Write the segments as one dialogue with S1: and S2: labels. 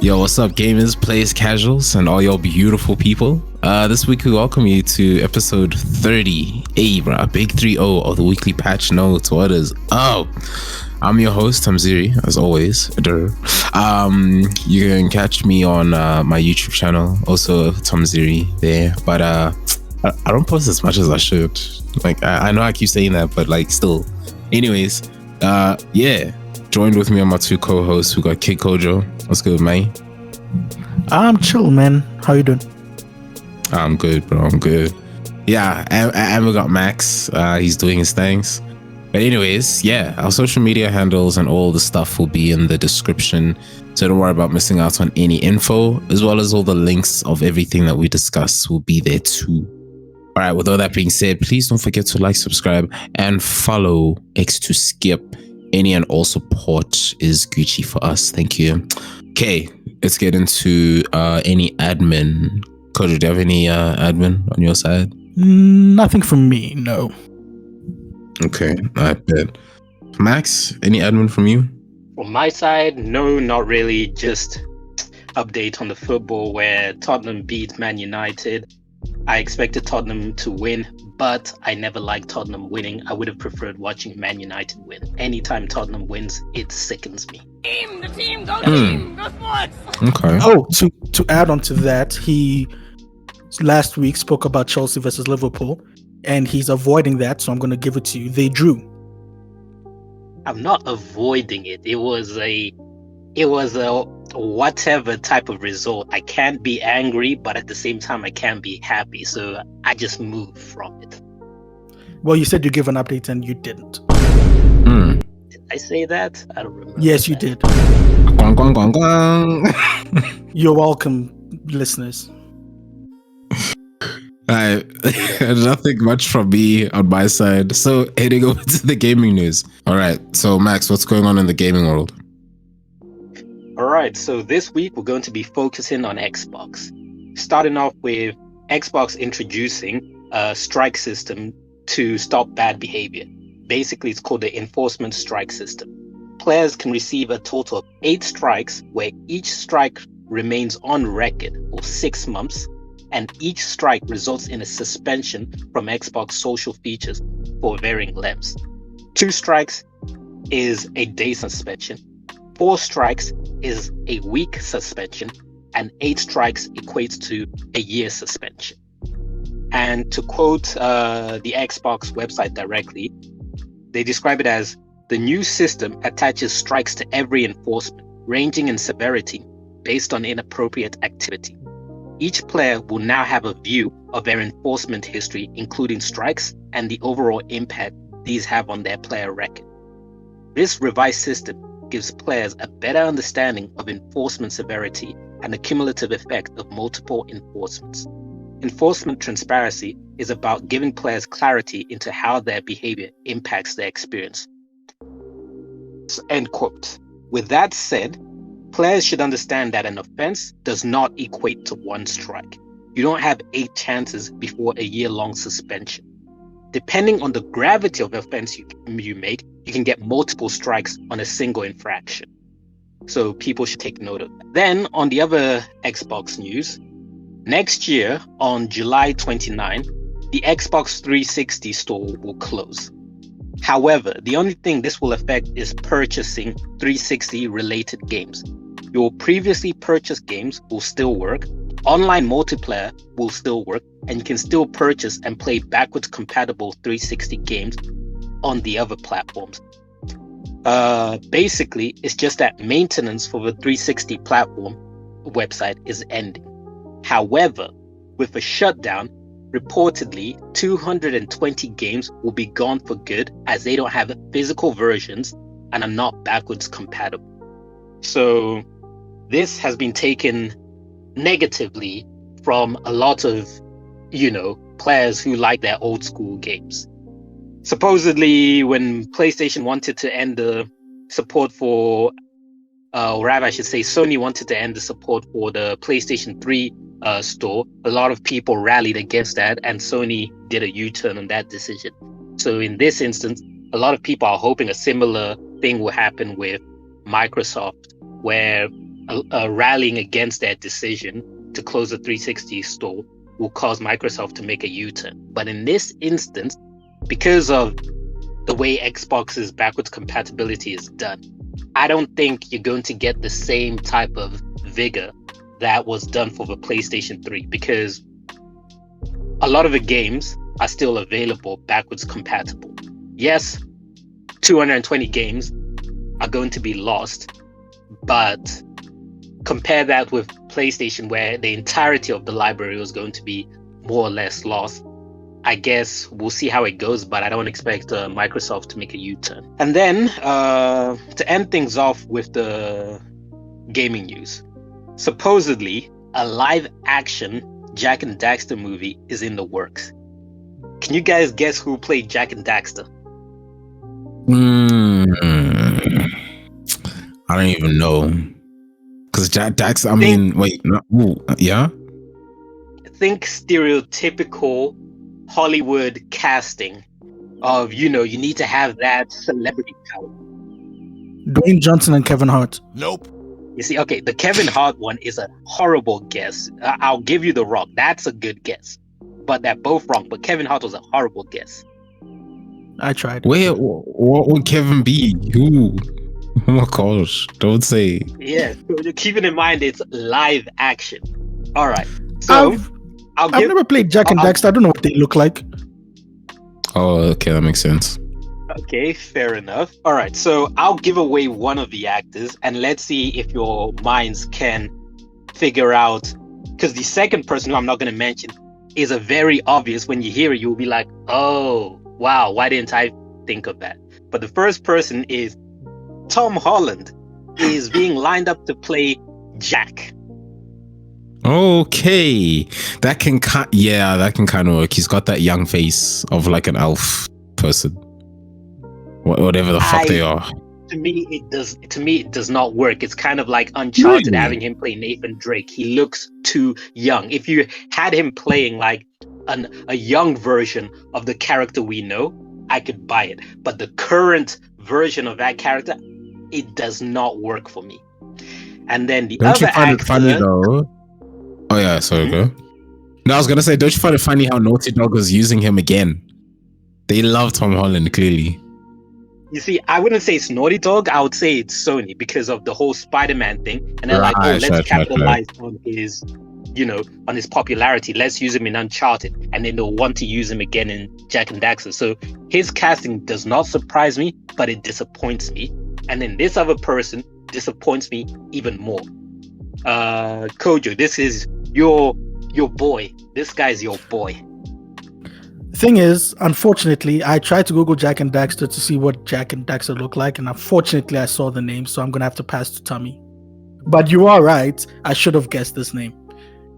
S1: Yo, what's up, gamers, players, casuals, and all y'all beautiful people? This week we welcome you to episode 30, big 30 of the weekly patch notes. What is up? I'm your host, Thamziri, as always. You can catch me on my YouTube channel, also Thamziri there. But I don't post as much as I should. Like, I know I keep saying that, but like, still. Anyways, yeah. Joined with me on my two co-hosts. We got Kid Kojo. What's good, man?
S2: I'm chill, man. How you doing?
S1: I'm good, bro. I'm good. Yeah, and we got Max. He's doing his things. But anyways, yeah, our social media handles and all the stuff will be in the description. So don't worry about missing out on any info, as well as all the links of everything that we discuss will be there too. All right, with all that being said, please don't forget to like, subscribe, and follow X to skip. Any and all support is Gucci for us. Thank you. Okay, let's get into any admin. Kojo, do you have any admin on your side?
S2: Nothing from me, no.
S1: Okay, I bet. Max, any admin from you?
S3: On my side, no, not really. Just update on the football where Tottenham beat Man United. I expected Tottenham to win, but I never liked Tottenham winning. I would have preferred watching Man United win. Anytime Tottenham wins, it sickens me.
S4: Team, go team, go sports!
S1: Okay.
S2: Oh, to add on to that, he last week spoke about Chelsea versus Liverpool, and he's avoiding that, so I'm going to give it to you. They drew.
S3: I'm not avoiding it. It was a whatever type of result. I can't be angry, but at the same time, I can't be happy. So I just move from it.
S2: Well, you said you give an update and you didn't.
S3: Did I say that? I don't remember.
S2: Yes, you did.
S1: Gwang, gwang, gwang, gwang.
S2: You're welcome, listeners.
S1: Nothing much from me on my side. So heading over to the gaming news. All right. So Max, what's going on in the gaming world?
S3: All right, so this week we're going to be focusing on Xbox. Starting off with Xbox introducing a strike system to stop bad behavior. Basically, it's called the enforcement strike system. Players can receive a total of 8 strikes, where each strike remains on record for 6 months, and each strike results in a suspension from Xbox social features for varying lengths. 2 strikes is a day suspension. 4 strikes is a week suspension, and 8 strikes equates to a year suspension. And to quote the Xbox website directly, they describe it as the new system attaches strikes to every enforcement, ranging in severity based on inappropriate activity. Each player will now have a view of their enforcement history, including strikes and the overall impact these have on their player record. This revised system gives players a better understanding of enforcement severity and the cumulative effect of multiple enforcements. Enforcement transparency is about giving players clarity into how their behavior impacts their experience. End quote. With that said, players should understand that an offense does not equate to 1 strike. You don't have 8 chances before a year-long suspension. Depending on the gravity of the offense you make, you can get multiple strikes on a single infraction. So people should take note of that. Then on the other Xbox news, next year on July 29, the Xbox 360 store will close. However, the only thing this will affect is purchasing 360 related games. Your previously purchased games will still work, online multiplayer will still work, and you can still purchase and play backwards compatible 360 games on the other platforms. Basically, it's just that maintenance for the 360 platform website is ending. However, with a shutdown, reportedly 220 games will be gone for good as they don't have physical versions and are not backwards compatible. So this has been taken negatively from a lot of, players who like their old school games. Supposedly, when PlayStation wanted to end the support for, or rather I should say Sony wanted to end the support for the PlayStation 3 store, a lot of people rallied against that, and Sony did a U-turn on that decision. So in this instance, a lot of people are hoping a similar thing will happen with Microsoft, where rallying against their decision to close the 360 store will cause Microsoft to make a U-turn. But in this instance, because of the way Xbox's backwards compatibility is done, I don't think you're going to get the same type of vigor that was done for the PlayStation 3, because a lot of the games are still available backwards compatible. Yes, 220 games are going to be lost, but compare that with PlayStation, where the entirety of the library was going to be more or less lost. I guess we'll see how it goes, but I don't expect Microsoft to make a U-turn. And then to end things off with the gaming news, supposedly a live-action Jak and Daxter movie is in the works. Can you guys guess who played Jak and Daxter?
S1: I don't even know. Because Daxter, yeah?
S3: Think stereotypical Hollywood casting of, you need to have that celebrity power.
S2: Dwayne Johnson and Kevin Hart.
S5: Nope.
S3: You see, okay, the Kevin Hart one is a horrible guess. I'll give you The Rock. That's a good guess. But they're both wrong. But Kevin Hart was a horrible guess.
S2: I tried.
S1: Wait, what would Kevin be? Who? Oh my gosh, don't say.
S3: Yeah, so keeping in mind it's live action. All right. So
S2: I've never played Jak and Daxter. I don't know what they look like.
S1: Oh, okay, that makes sense.
S3: Okay, fair enough. All right, so I'll give away one of the actors, and let's see if your minds can figure out. Because the second person, who I'm not going to mention, is a very obvious. When you hear it, you'll be like, "Oh, wow! Why didn't I think of that?" But the first person is Tom Holland, is being lined up to play Jak.
S1: Okay, that can kind of work. He's got that young face of like an elf person, whatever the fuck they are.
S3: To me, it does not work. It's kind of like Uncharted,
S1: Really?
S3: having him play Nathan Drake. He looks too young. If you had him playing like a young version of the character we know, I could buy it. But the current version of that character, it does not work for me. And then the
S1: Don't
S3: other
S1: you find
S3: actor,
S1: it funny though? Oh yeah, sorry, go. No, I was gonna say, don't you find it funny how Naughty Dog was using him again? They love Tom Holland, clearly.
S3: you see, I wouldn't say it's Naughty Dog. I would say it's Sony because of the whole Spider-Man thing. And they're like,
S1: Right,
S3: let's capitalize on his, on his popularity. Let's use him in Uncharted. And then they'll want to use him again in Jak and Daxter. So his casting does not surprise me, but it disappoints me. And then this other person disappoints me even more. Kojo, this is your boy. This guy's your boy.
S2: Thing is, unfortunately, I tried to Google Jak and Daxter to see what Jak and Daxter look like, and unfortunately, I saw the name, so I'm gonna have to pass to Tommy. But you are right; I should have guessed this name.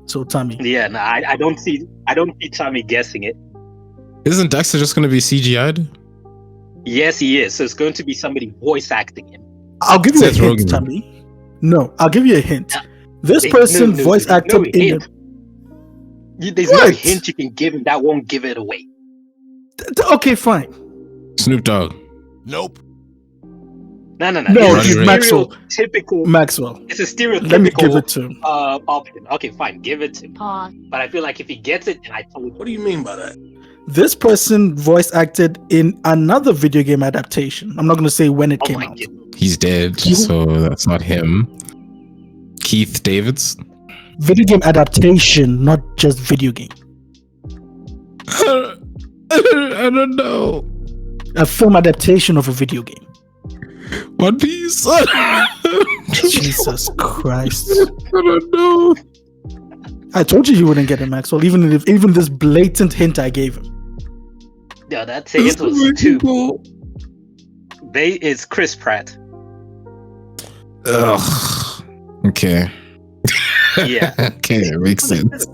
S2: So Tommy.
S3: Yeah, no, I don't see Tommy guessing it.
S1: Isn't Daxter just gonna be CGI'd?
S3: Yes, he is. So it's going to be somebody voice acting him.
S2: I'll give you a
S1: Seth
S2: hint,
S1: Rogen.
S2: Tommy. No, I'll give you a hint.
S3: Yeah.
S2: This person voice acted in.
S3: There's no hint you can give him that won't give it away.
S2: Okay, fine.
S1: Snoop Dogg.
S5: Nope.
S3: No.
S2: No,
S3: It's
S2: he's
S3: a
S2: Maxwell.
S3: stereotypical.
S2: Maxwell.
S3: It's a stereotypical.
S2: Let me give it to him.
S3: Option. Okay, fine. Give it to him.
S4: Pause.
S3: But I feel like if he gets it, and I told
S5: What do you mean by that?
S2: This person voice acted in another video game adaptation. I'm not going to say when it
S3: oh
S2: came
S3: my
S2: out.
S3: goodness.
S1: He's dead, so that's not him. Keith Davids.
S2: Video game adaptation, not just video game.
S1: I don't know.
S2: A film adaptation of a video game.
S1: One Piece.
S2: Jesus Christ.
S1: I don't know.
S2: I told you wouldn't get it, Maxwell. Even this blatant hint I gave him.
S3: Yeah, that hint was two. It's Chris Pratt.
S1: Ugh. Okay.
S3: Yeah.
S1: Okay, it makes sense.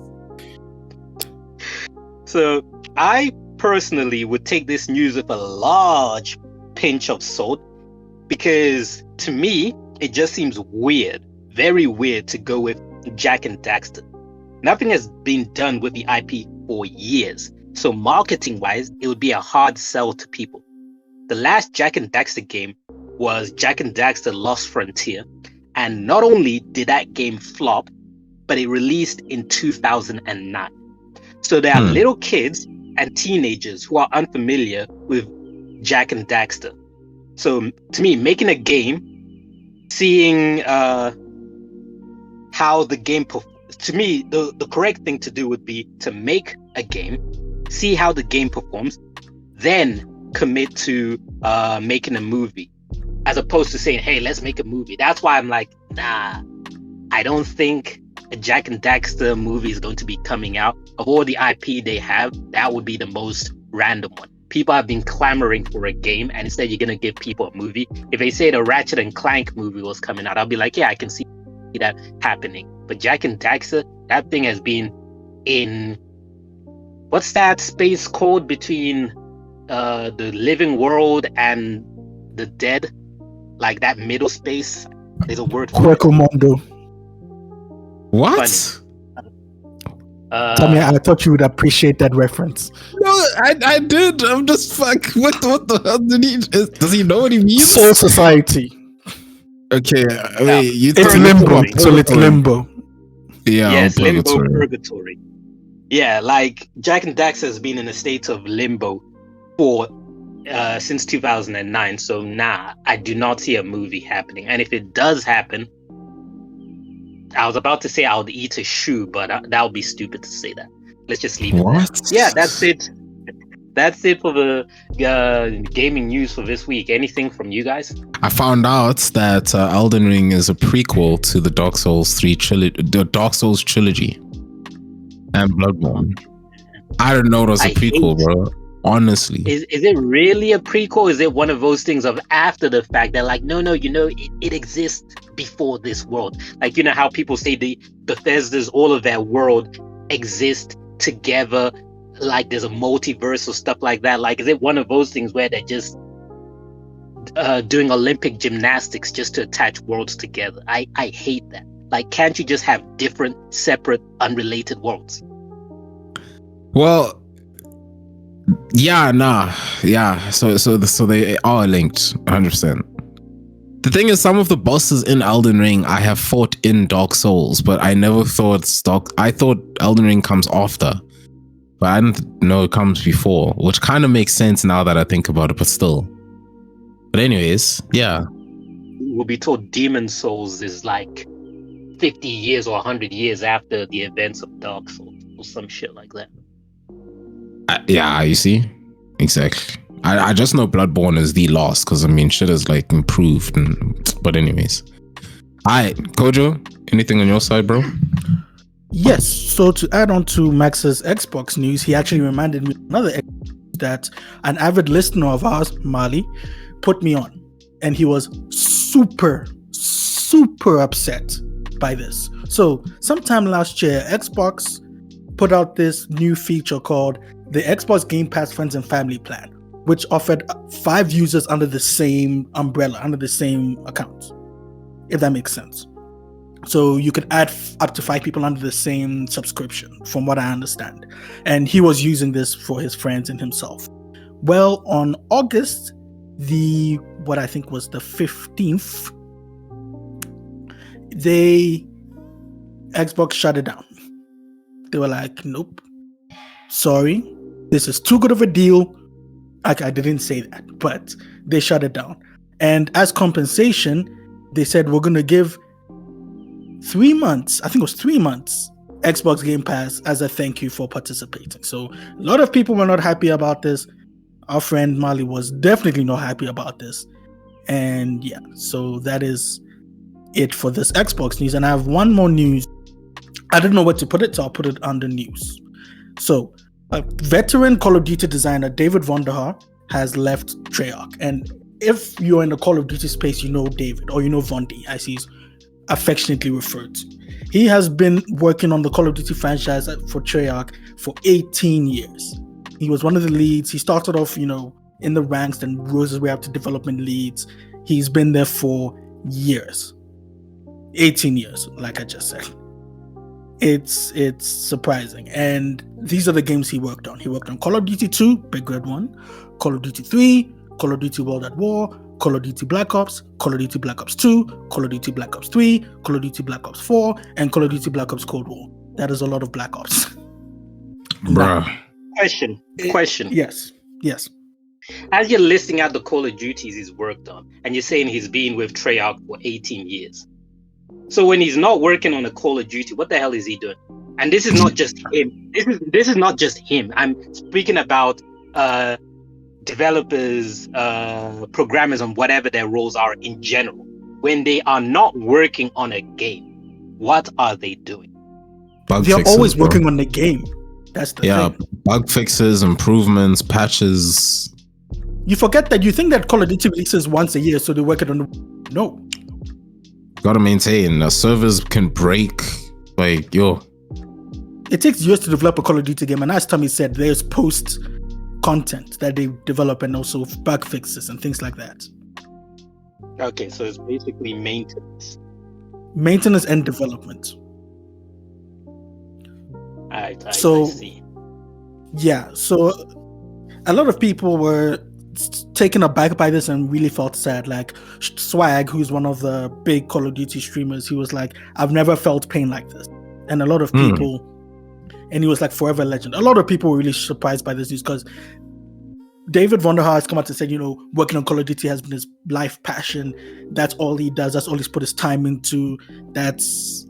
S3: So I personally would take this news with a large pinch of salt because to me, it just seems weird, very weird to go with Jak and Daxter. Nothing has been done with the IP for years. So marketing wise, it would be a hard sell to people. The last Jak and Daxter game was Jak and Daxter Lost Frontier. And not only did that game flop, but it released in 2009. So there are little kids and teenagers who are unfamiliar with Jak and Daxter. So to me, making a game, seeing how the game to me, the correct thing to do would be to make a game, see how the game performs, then commit to making a movie, as opposed to saying, hey, let's make a movie. That's why I'm like, nah, I don't think a Jak and Daxter movie is going to be coming out. Of all the IP they have, that would be the most random one. People have been clamoring for a game, and instead you're going to give people a movie. If they say the Ratchet and Clank movie was coming out, I'll be like, yeah, I can see that happening. But Jak and Daxter, that thing has been in, what's that space called between the living world and the dead? Like that middle space. There's a word for it.
S2: Mondo.
S1: What?
S2: Tommy, I thought you would appreciate that reference.
S1: No, I did. I'm just fuck. What the hell did he? Does he know what he means?
S2: Soul Society.
S1: Okay, wait.
S2: It's limbo. So it's limbo.
S1: Yeah,
S3: yes, limbo, purgatory. Yeah, like Jak and Daxter has been in a state of limbo for since 2009. So nah, I do not see a movie happening. And if it does happen, I was about to say I would eat a shoe, but that would be stupid to say that. Let's just leave it there. Yeah, that's it. That's it for the gaming news for this week. Anything from you guys?
S1: I found out that Elden Ring is a prequel to the Dark Souls trilogy, and Bloodborne. I didn't know it was a prequel, bro. Honestly,
S3: is it really a prequel? Is it one of those things of after the fact? They're like, no, it exists before this world. Like, you know how people say the Bethesda's, all of their world exist together, like there's a multiverse or stuff like that. Like, is it one of those things where they're just doing Olympic gymnastics just to attach worlds together? I hate that. Like, can't you just have different, separate, unrelated worlds?
S1: Well, yeah, so they are linked 100%. The thing is, some of the bosses in Elden Ring I have fought in Dark Souls, but I never thought I thought Elden Ring comes after, but I didn't know it comes before, which kind of makes sense now that I think about it, but still. But anyways, yeah,
S3: we'll be told Demon Souls is like 50 years or 100 years after the events of Dark Souls or some shit like that.
S1: Yeah, you see, exactly. I just know Bloodborne is the last because I mean shit is like improved, but anyways. Alright, Kojo, anything on your side, bro?
S2: Yes. So to add on to Max's Xbox news, he actually reminded me of another that an avid listener of ours, Mali, put me on, and he was super upset by this. So sometime last year, Xbox put out this new feature called the Xbox Game Pass Friends and Family Plan, which offered 5 users under the same umbrella, under the same account, if that makes sense. So you could add up to 5 people under the same subscription, from what I understand. And he was using this for his friends and himself. Well, on August, what I think was the 15th, Xbox shut it down. They were like, nope, sorry, this is too good of a deal. I didn't say that, but they shut it down. And as compensation, they said, we're going to give 3 months, I think it was 3 months, Xbox Game Pass as a thank you for participating. So a lot of people were not happy about this. Our friend Mali was definitely not happy about this. And yeah, so that is it for this Xbox news. And I have one more news. I didn't know where to put it, so I'll put it under news. So a veteran Call of Duty designer, David Vonderhaar, has left Treyarch. And if you're in the Call of Duty space, you know David, or you know Vondi, as he's affectionately referred to. He has been working on the Call of Duty franchise for Treyarch for 18 years. He was one of the leads. He started off, in the ranks, then rose his way up to development leads. He's been there for years. 18 years, like I just said. It's surprising. And these are the games he worked on. He worked on Call of Duty 2, big red one, Call of Duty 3, Call of Duty World at War, Call of Duty Black Ops, Call of Duty Black Ops 2, Call of Duty Black Ops 3, Call of Duty Black Ops 4, and Call of Duty Black Ops Cold War. That is a lot of Black Ops.
S1: Bruh.
S3: Question.
S2: Yes.
S3: As you're listing out the Call of Duties he's worked on, and you're saying he's been with Treyarch for 18 years. So when he's not working on a Call of Duty, what the hell is he doing? And this is not just him. This is not just him. I'm speaking about developers, programmers, and whatever their roles are in general. When they are not working on a game, what are they doing?
S2: They're always working on the game. That's the thing.
S1: Bug fixes, improvements, patches.
S2: You forget that you think that Call of Duty releases once a year, so they're working on the... No.
S1: Gotta maintain. Servers can break. Like, yo.
S2: It takes years to develop a Call of Duty game, and as Tommy said, there's post content that they develop and also bug fixes and things like that.
S3: Okay, so it's basically maintenance.
S2: Maintenance and development.
S3: I see.
S2: Yeah, so a lot of people were taken aback by this and really felt sad. Like Swag, who's one of the big Call of Duty streamers, he was like, I've never felt pain like this. And a lot of people, and he was like forever legend. A lot of people were really surprised by this news because David Vonderhaar has come out and said, working on Call of Duty has been his life passion. That's all he does. That's all he's put his time into. That's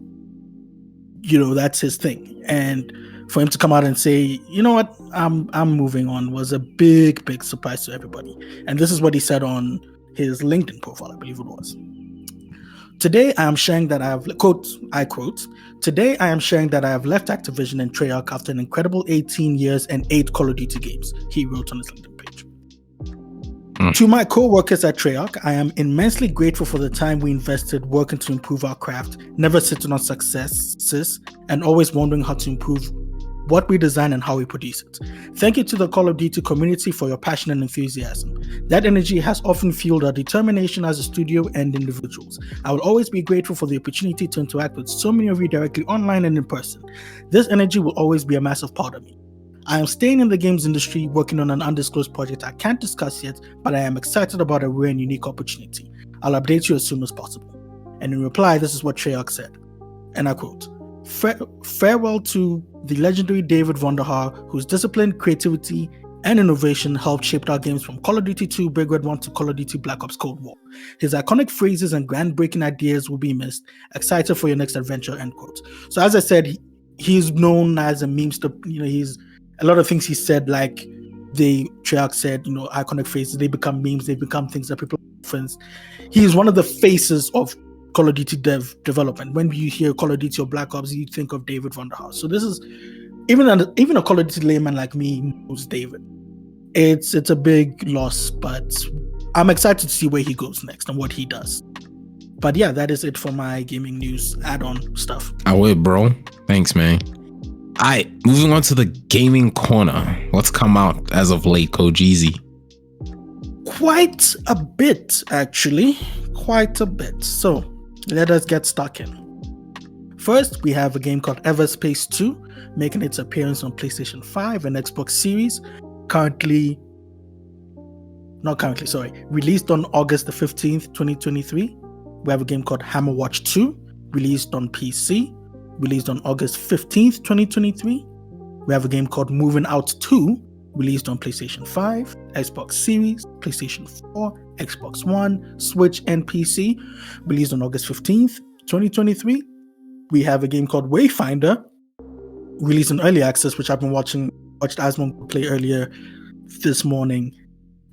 S2: his thing. And for him to come out and say, you know what, I'm moving on, was a big, big surprise to everybody. And this is what he said on his LinkedIn profile, I believe it was. Today, I am sharing that I have, today I am sharing that I have left Activision and Treyarch after an incredible 18 years and 8 Call of Duty games, he wrote on his LinkedIn page. To my co-workers at Treyarch, I am immensely grateful for the time we invested working to improve our craft, never sitting on successes, and always wondering how to improve what we design and how we produce it. Thank you to the Call of Duty community for your passion and enthusiasm. That energy has often fueled our determination as a studio and individuals. I will always be grateful for the opportunity to interact with so many of you directly online and in person. This energy will always be a massive part of me. I am staying in the games industry, working on an undisclosed project I can't discuss yet, but I am excited about a rare and unique opportunity. I'll update you as soon as possible. And in reply, this is what Treyarch said, and I quote, farewell to the legendary David Vonderhaar, whose discipline, creativity, and innovation helped shape our games from Call of Duty 2 Big Red 1 to Call of Duty Black Ops Cold War. His iconic phrases and groundbreaking ideas will be missed. Excited for your next adventure, end quote. So as I said, he's known as a memester. He's a lot of things he said, like Treyarch said, iconic phrases, they become memes, they become things that people reference. He's one of the faces of Call of Duty development. When you hear Call of Duty or Black Ops, you think of David Vonderhaar. So this is even a Call of Duty layman like me knows David. It's a big loss, but I'm excited to see where he goes next and what he does. But yeah, that is it for my gaming news add-on stuff.
S1: I will, bro. Thanks, man. Alright, moving on to the gaming corner. What's come out as of late, Kojeezy?
S2: Quite a bit, actually. Quite a bit. So let us get stuck in. First, we have a game called Everspace 2, making its appearance on PlayStation 5 and Xbox Series, released on August the 15th, 2023. We have a game called Hammerwatch 2, released on PC, released on August 15th, 2023. We have a game called Moving Out 2, released on PlayStation 5, Xbox Series, PlayStation 4, Xbox One, Switch, and PC, released on August 15th, 2023. We have a game called Wayfinder, released in early access, which I've been watched Asmon play earlier this morning.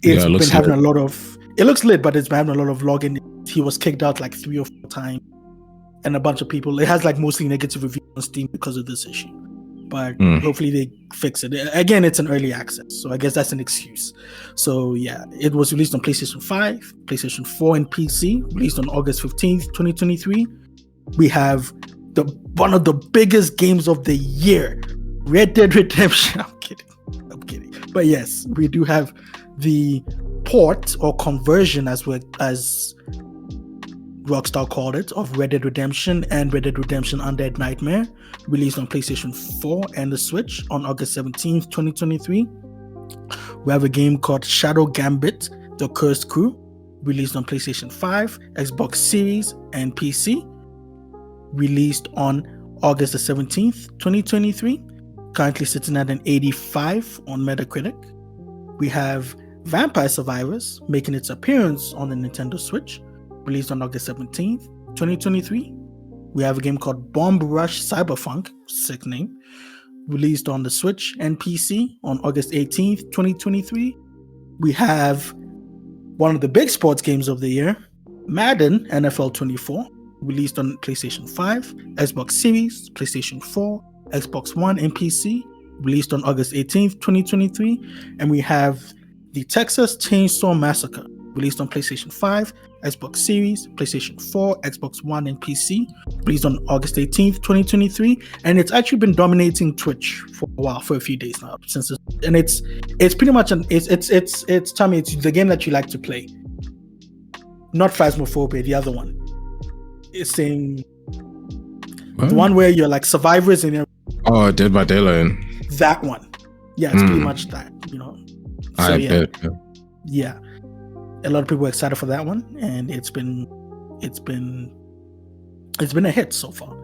S2: It's been having lit. It looks lit, but it's been having a lot of login. He was kicked out like 3 or 4 times, and a bunch of people. It has like mostly negative reviews on Steam because of this issue. But hopefully they fix it. Again, it's an early access, so I guess that's an excuse. So yeah, it was released on PlayStation 5, PlayStation 4, and PC, released on August 15th, 2023. We have one of the biggest games of the year, Red Dead Redemption. I'm kidding. But yes, we do have the port or conversion, as Rockstar called it, of Red Dead Redemption and Red Dead Redemption Undead Nightmare, released on PlayStation 4 and the Switch on August 17th, 2023. We have a game called Shadow Gambit, The Cursed Crew, released on PlayStation 5, Xbox Series, and PC. Released on August the 17th, 2023. Currently sitting at an 85 on Metacritic. We have Vampire Survivors making its appearance on the Nintendo Switch, released on August 17th, 2023. We have a game called Bomb Rush Cyberpunk, sick name, released on the Switch and PC on August 18th, 2023. We have one of the big sports games of the year, Madden NFL 24, released on PlayStation 5, Xbox Series, PlayStation 4, Xbox One, and PC, released on August 18th, 2023. And we have the Texas Chainsaw Massacre, released on PlayStation 5, Xbox Series, PlayStation 4, Xbox One, and PC, released on August 18th, 2023. And it's actually been dominating Twitch for a while, for a few days now. It's pretty much it's Tommy, it's the game that you like to play. Not Phasmophobia, the other one. It's saying the one where you're like survivors and
S1: Dead by Daylight.
S2: That one. Yeah, it's pretty much that, So, yeah. A lot of people are excited for that one, and it's been a hit so far.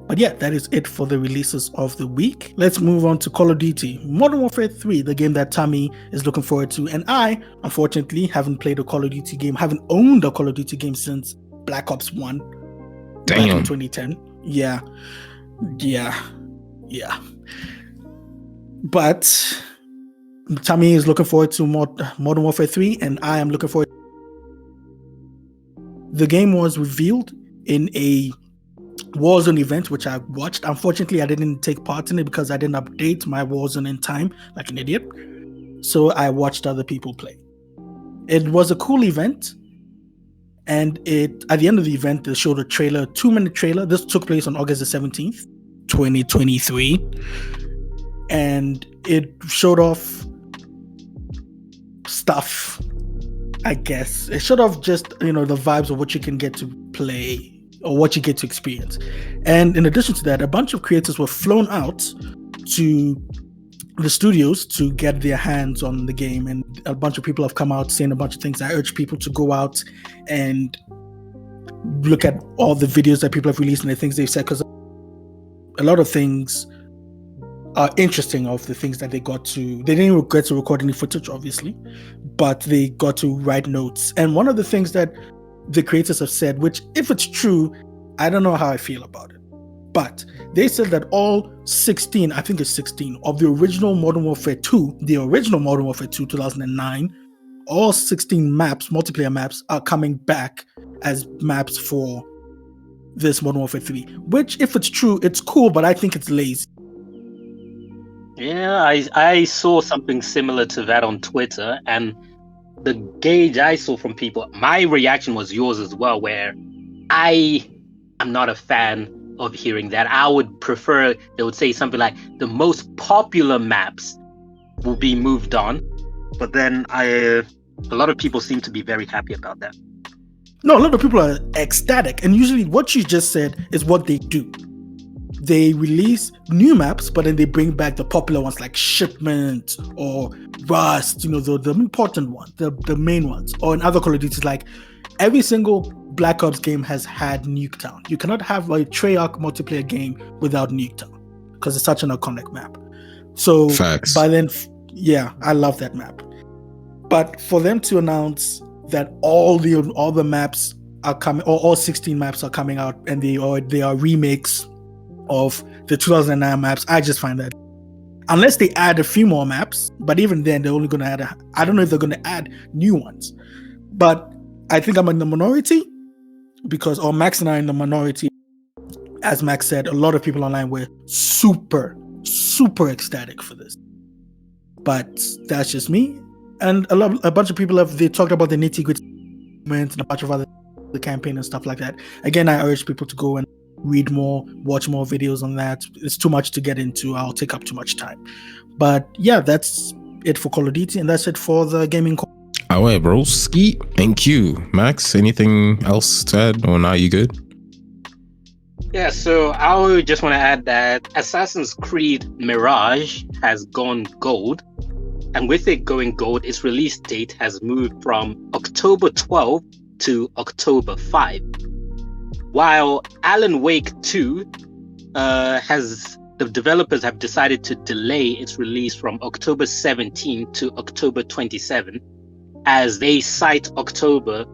S2: But yeah, that is it for the releases of the week. Let's move on to Call of Duty Modern Warfare 3, the game that Tommy is looking forward to. And I, unfortunately, haven't played a Call of Duty game, haven't owned a Call of Duty game since Black Ops 1 back in 2010. Yeah. But Tommy is looking forward to Modern Warfare 3, and I am looking forward. The game was revealed in a Warzone event, which I watched. Unfortunately, I didn't take part in it because I didn't update my Warzone in time, like an idiot. So I watched other people play. It was a cool event. And at the end of the event, they showed a trailer, 2-minute trailer. This took place on August the 17th, 2023. And it showed off stuff, I guess. It showed off just, the vibes of what you can get to play or what you get to experience. And in addition to that, a bunch of creators were flown out to the studios to get their hands on the game, and a bunch of people have come out saying a bunch of things. I urge people to go out and look at all the videos that people have released and the things they've said, because a lot of things are interesting of the things that they didn't get to record any footage, obviously, but they got to write notes. And one of the things that the creators have said, which if it's true, I don't know how I feel about it, but they said that all 16, I think it's 16, of the original Modern Warfare 2, 2009, all 16 maps, multiplayer maps, are coming back as maps for this Modern Warfare 3, which if it's true, it's cool, but I think it's lazy.
S3: Yeah, I saw something similar to that on Twitter, and the gauge I saw from people, my reaction was yours as well, where I am not a fan of hearing that. I would prefer they would say something like the most popular maps will be moved on, but then a lot of people seem to be very happy about that.
S2: No, a lot of people are ecstatic, and usually what you just said is what they do. They release new maps, but then they bring back the popular ones like Shipment or Rust, the important ones, the main ones. Or in other Call of Duties, like every single Black Ops game has had Nuketown. You cannot have a Treyarch multiplayer game without Nuketown because it's such an iconic map. So
S1: Facts.
S2: By then, I love that map. But for them to announce that all the maps are coming, or all 16 maps are coming out, and they are remakes of the 2009 maps, I just find that, unless they add a few more maps, but even then they're only going to add I don't know if they're going to add new ones. But I think I'm in the minority or Max and I are in the minority. As Max said, a lot of people online were super ecstatic for this, but that's just me. And a bunch of people they talked about the nitty-gritty and a bunch of other the campaign and stuff like that. Again, I urge people to go and read more, watch more videos on that. It's too much to get into. I'll take up too much time. But yeah, that's it for Call of Duty, and that's it for the gaming.
S1: All right, bro. Ski. Thank you, Max. Anything else to add, or now you good?
S3: Yeah, so I just want to add that Assassin's Creed Mirage has gone gold. And with it going gold, its release date has moved from October 12 to October 5. While Alan Wake 2 the developers have decided to delay its release from October 17 to October 27, as they cite October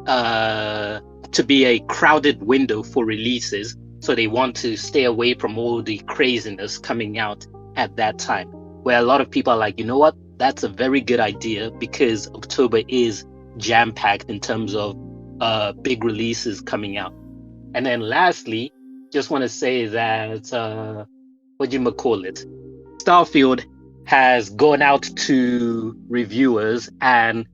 S3: to be a crowded window for releases. So they want to stay away from all the craziness coming out at that time. Where a lot of people are like, you know what? That's a very good idea, because October is jam-packed in terms of big releases coming out. And then lastly, just want to say that, Starfield has gone out to reviewers, and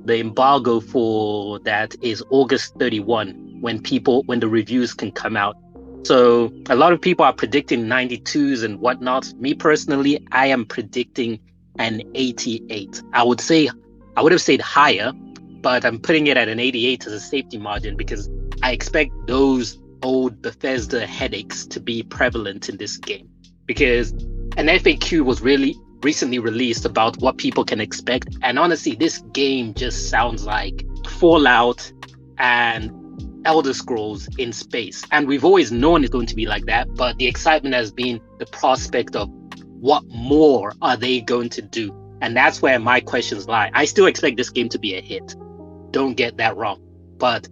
S3: the embargo for that is August 31, when the reviews can come out. So a lot of people are predicting 92s and whatnot. Me personally, I am predicting an 88. I would have said higher, but I'm putting it at an 88 as a safety margin, because I expect those old Bethesda headaches to be prevalent in this game. Because an FAQ was really recently released about what people can expect, and honestly, this game just sounds like Fallout and Elder Scrolls in space. And we've always known it's going to be like that, but the excitement has been the prospect of what more are they going to do? And that's where my questions lie. I still expect this game to be a hit. Don't get that wrong. But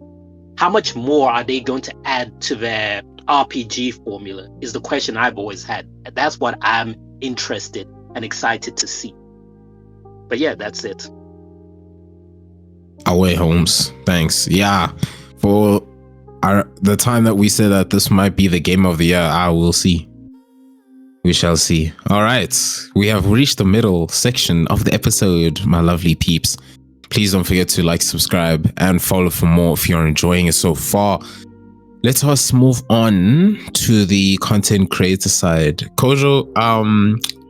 S3: how much more are they going to add to their RPG formula is the question I've always had. And that's what I'm interested and excited to see. But yeah, that's it.
S1: Away, Holmes. Thanks. Yeah. For the time that we said that this might be the game of the year, I will see. We shall see. All right. We have reached the middle section of the episode, my lovely peeps. Please don't forget to like, subscribe, and follow for more if you're enjoying it so far. Let us move on to the content creator side. Kojo,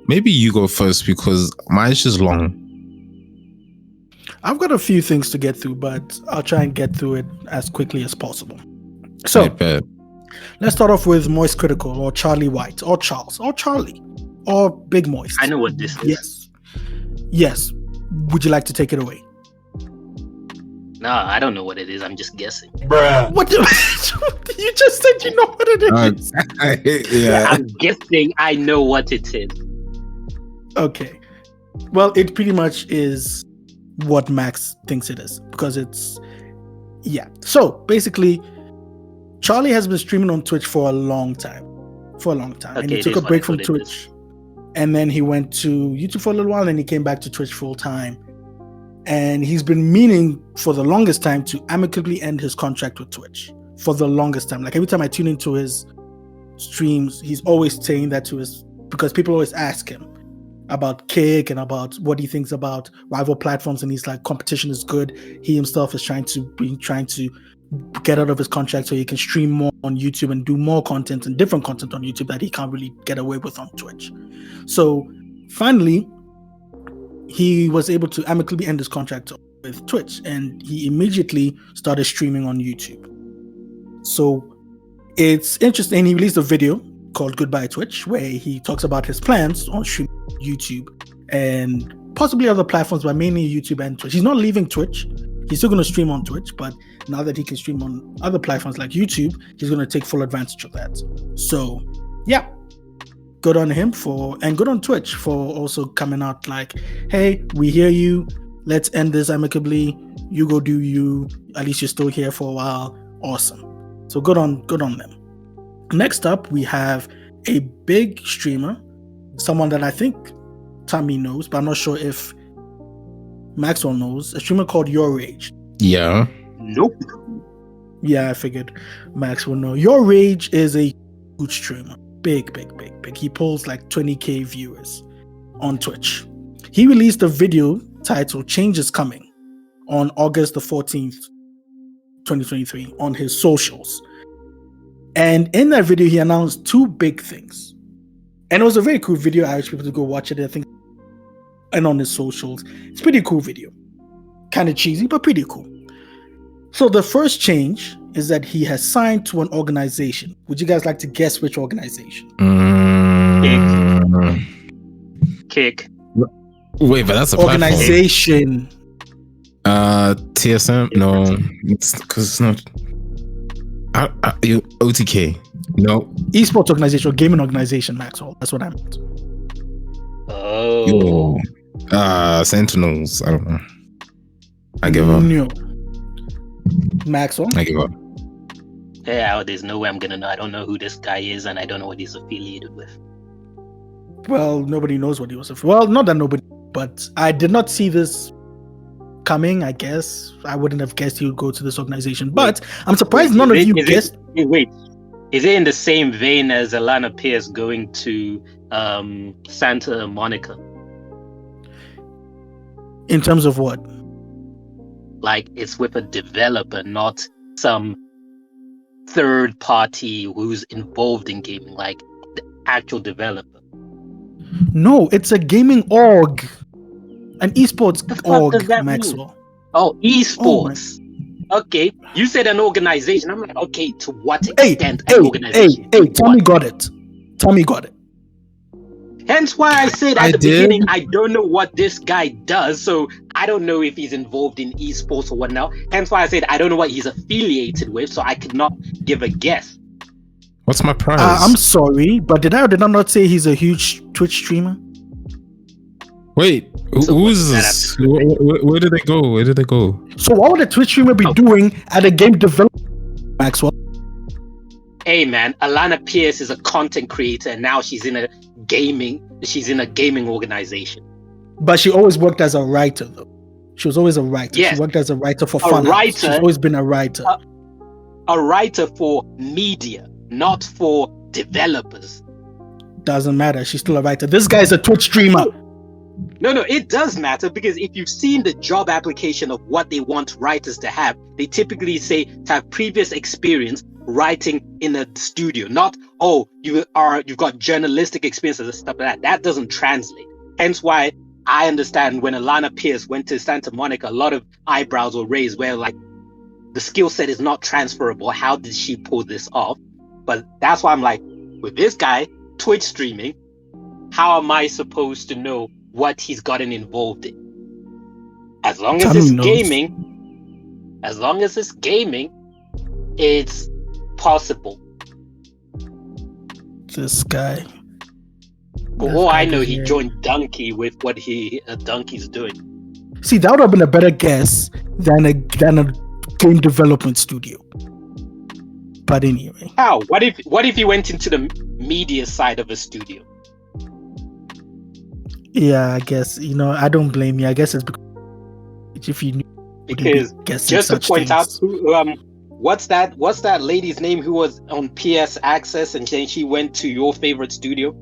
S1: maybe you go first, because mine's just long.
S2: I've got a few things to get through, but I'll try and get through it as quickly as possible. So, let's start off with Moist Critical, or Charlie White, or Charles, or Charlie, or Big Moist.
S3: I know what this is.
S2: Yes. Would you like to take it away?
S3: No, I don't know what it is. I'm just guessing.
S2: Bruh. What? You just said you know what it is.
S1: Yeah.
S3: I'm guessing I know what it is.
S2: Okay. Well, it pretty much is what Max thinks it is, because it's... Yeah. So, basically, Charlie has been streaming on Twitch for a long time.
S3: Okay,
S2: and he took a break from Twitch. And then he went to YouTube for a little while, and he came back to Twitch full time. And he's been meaning for the longest time to amicably end his contract with Twitch. For the longest time. Like, every time I tune into his streams, he's always saying that to his... Because people always ask him about Kick and about what he thinks about rival platforms, and he's like, competition is good. He himself is trying to get out of his contract so he can stream more on YouTube and do more content and different content on YouTube that he can't really get away with on Twitch. So finally, he was able to amicably end his contract with Twitch, and he immediately started streaming on YouTube. So it's interesting. He released a video called Goodbye Twitch, where he talks about his plans on streaming YouTube and possibly other platforms, but mainly YouTube and Twitch. He's not leaving Twitch. He's still going to stream on Twitch, but now that he can stream on other platforms like YouTube, he's going to take full advantage of that. So, yeah, good on him and good on Twitch for also coming out like, hey, we hear you. Let's end this amicably. You go do you. At least you're still here for a while. Awesome. So good on them. Next up, we have a big streamer, someone that I think Tommy knows, but I'm not sure if Maxwell knows, a streamer called YourRAGE.
S1: Yeah.
S3: Nope.
S2: Yeah, I figured Max will know. YourRAGE is a huge streamer. Big. He pulls like 20k viewers on Twitch. He released a video titled Change is Coming on August the 14th, 2023 on his socials. And in that video, he announced two big things. And it was a very cool video. I urge people to go watch it, I think, and on his socials. It's a pretty cool video. Kind of cheesy, but pretty cool. So the first change is that he has signed to an organization. Would you guys like to guess which organization?
S3: Kick.
S1: Wait, but that's a
S2: organization.
S1: TSM? No, it's because it's not. OTK? No.
S2: Esports organization or gaming organization, Maxwell. That's what I meant.
S3: Oh.
S1: Sentinels. I don't know. I give up.
S2: No. Maxwell?
S1: I give up.
S3: Yeah, there's no way I'm gonna know. I don't know who this guy is, and I don't know what he's affiliated with.
S2: Well, nobody knows what he was. Well, not that nobody, but I did not see this coming. I guess I wouldn't have guessed he would go to this organization. But I'm surprised none of you guessed.
S3: Wait, is it in the same vein as Alana Pierce going to Santa Monica?
S2: In terms of what?
S3: Like it's with a developer, not some third party who's involved in gaming, like the actual developer.
S2: No, it's a gaming org, an esports org, Maxwell.
S3: Mean? Oh, esports. Okay, you said an organization. I'm like, okay, to what extent an organization?
S2: Tommy got it. Tommy got it.
S3: Hence why I said at the beginning, I don't know what this guy does, so I don't know if he's involved in esports or what now. Hence why I said I don't know what he's affiliated with, so I could not give a guess.
S1: What's my prize?
S2: I'm sorry, but did I not say he's a huge Twitch streamer?
S1: Wait, who's this? Where did they go? Where did they go?
S2: So what would a Twitch streamer be doing at a game development, Maxwell?
S3: Hey man, Alana Pierce is a content creator, and now she's in a gaming organization.
S2: But she always worked as a writer, though. She was always a writer.
S3: Yes.
S2: She worked as a writer for fun. She's always been a writer.
S3: A writer for media, not for developers.
S2: Doesn't matter. She's still a writer. This guy's a Twitch streamer.
S3: No, it does matter, because if you've seen the job application of what they want writers to have, they typically say to have previous experience writing in a studio, not you've got journalistic experiences and stuff like that. That doesn't translate. Hence why I understand when Alana Pierce went to Santa Monica, a lot of eyebrows were raised where like the skill set is not transferable. How did she pull this off? But that's why I'm like, with this guy Twitch streaming, how am I supposed to know what he's gotten involved in? As long as it's gaming, it's possible.
S2: This guy.
S3: For all I know, he joined Donkey with what Donkey's doing.
S2: See, that would have been a better guess than a game development studio. But anyway.
S3: How? What if he went into the media side of a studio?
S2: Yeah, I guess, I don't blame you. I guess it's because if you knew,
S3: because just to point out, what's that lady's name who was on PS Access and then she went to your favorite studio?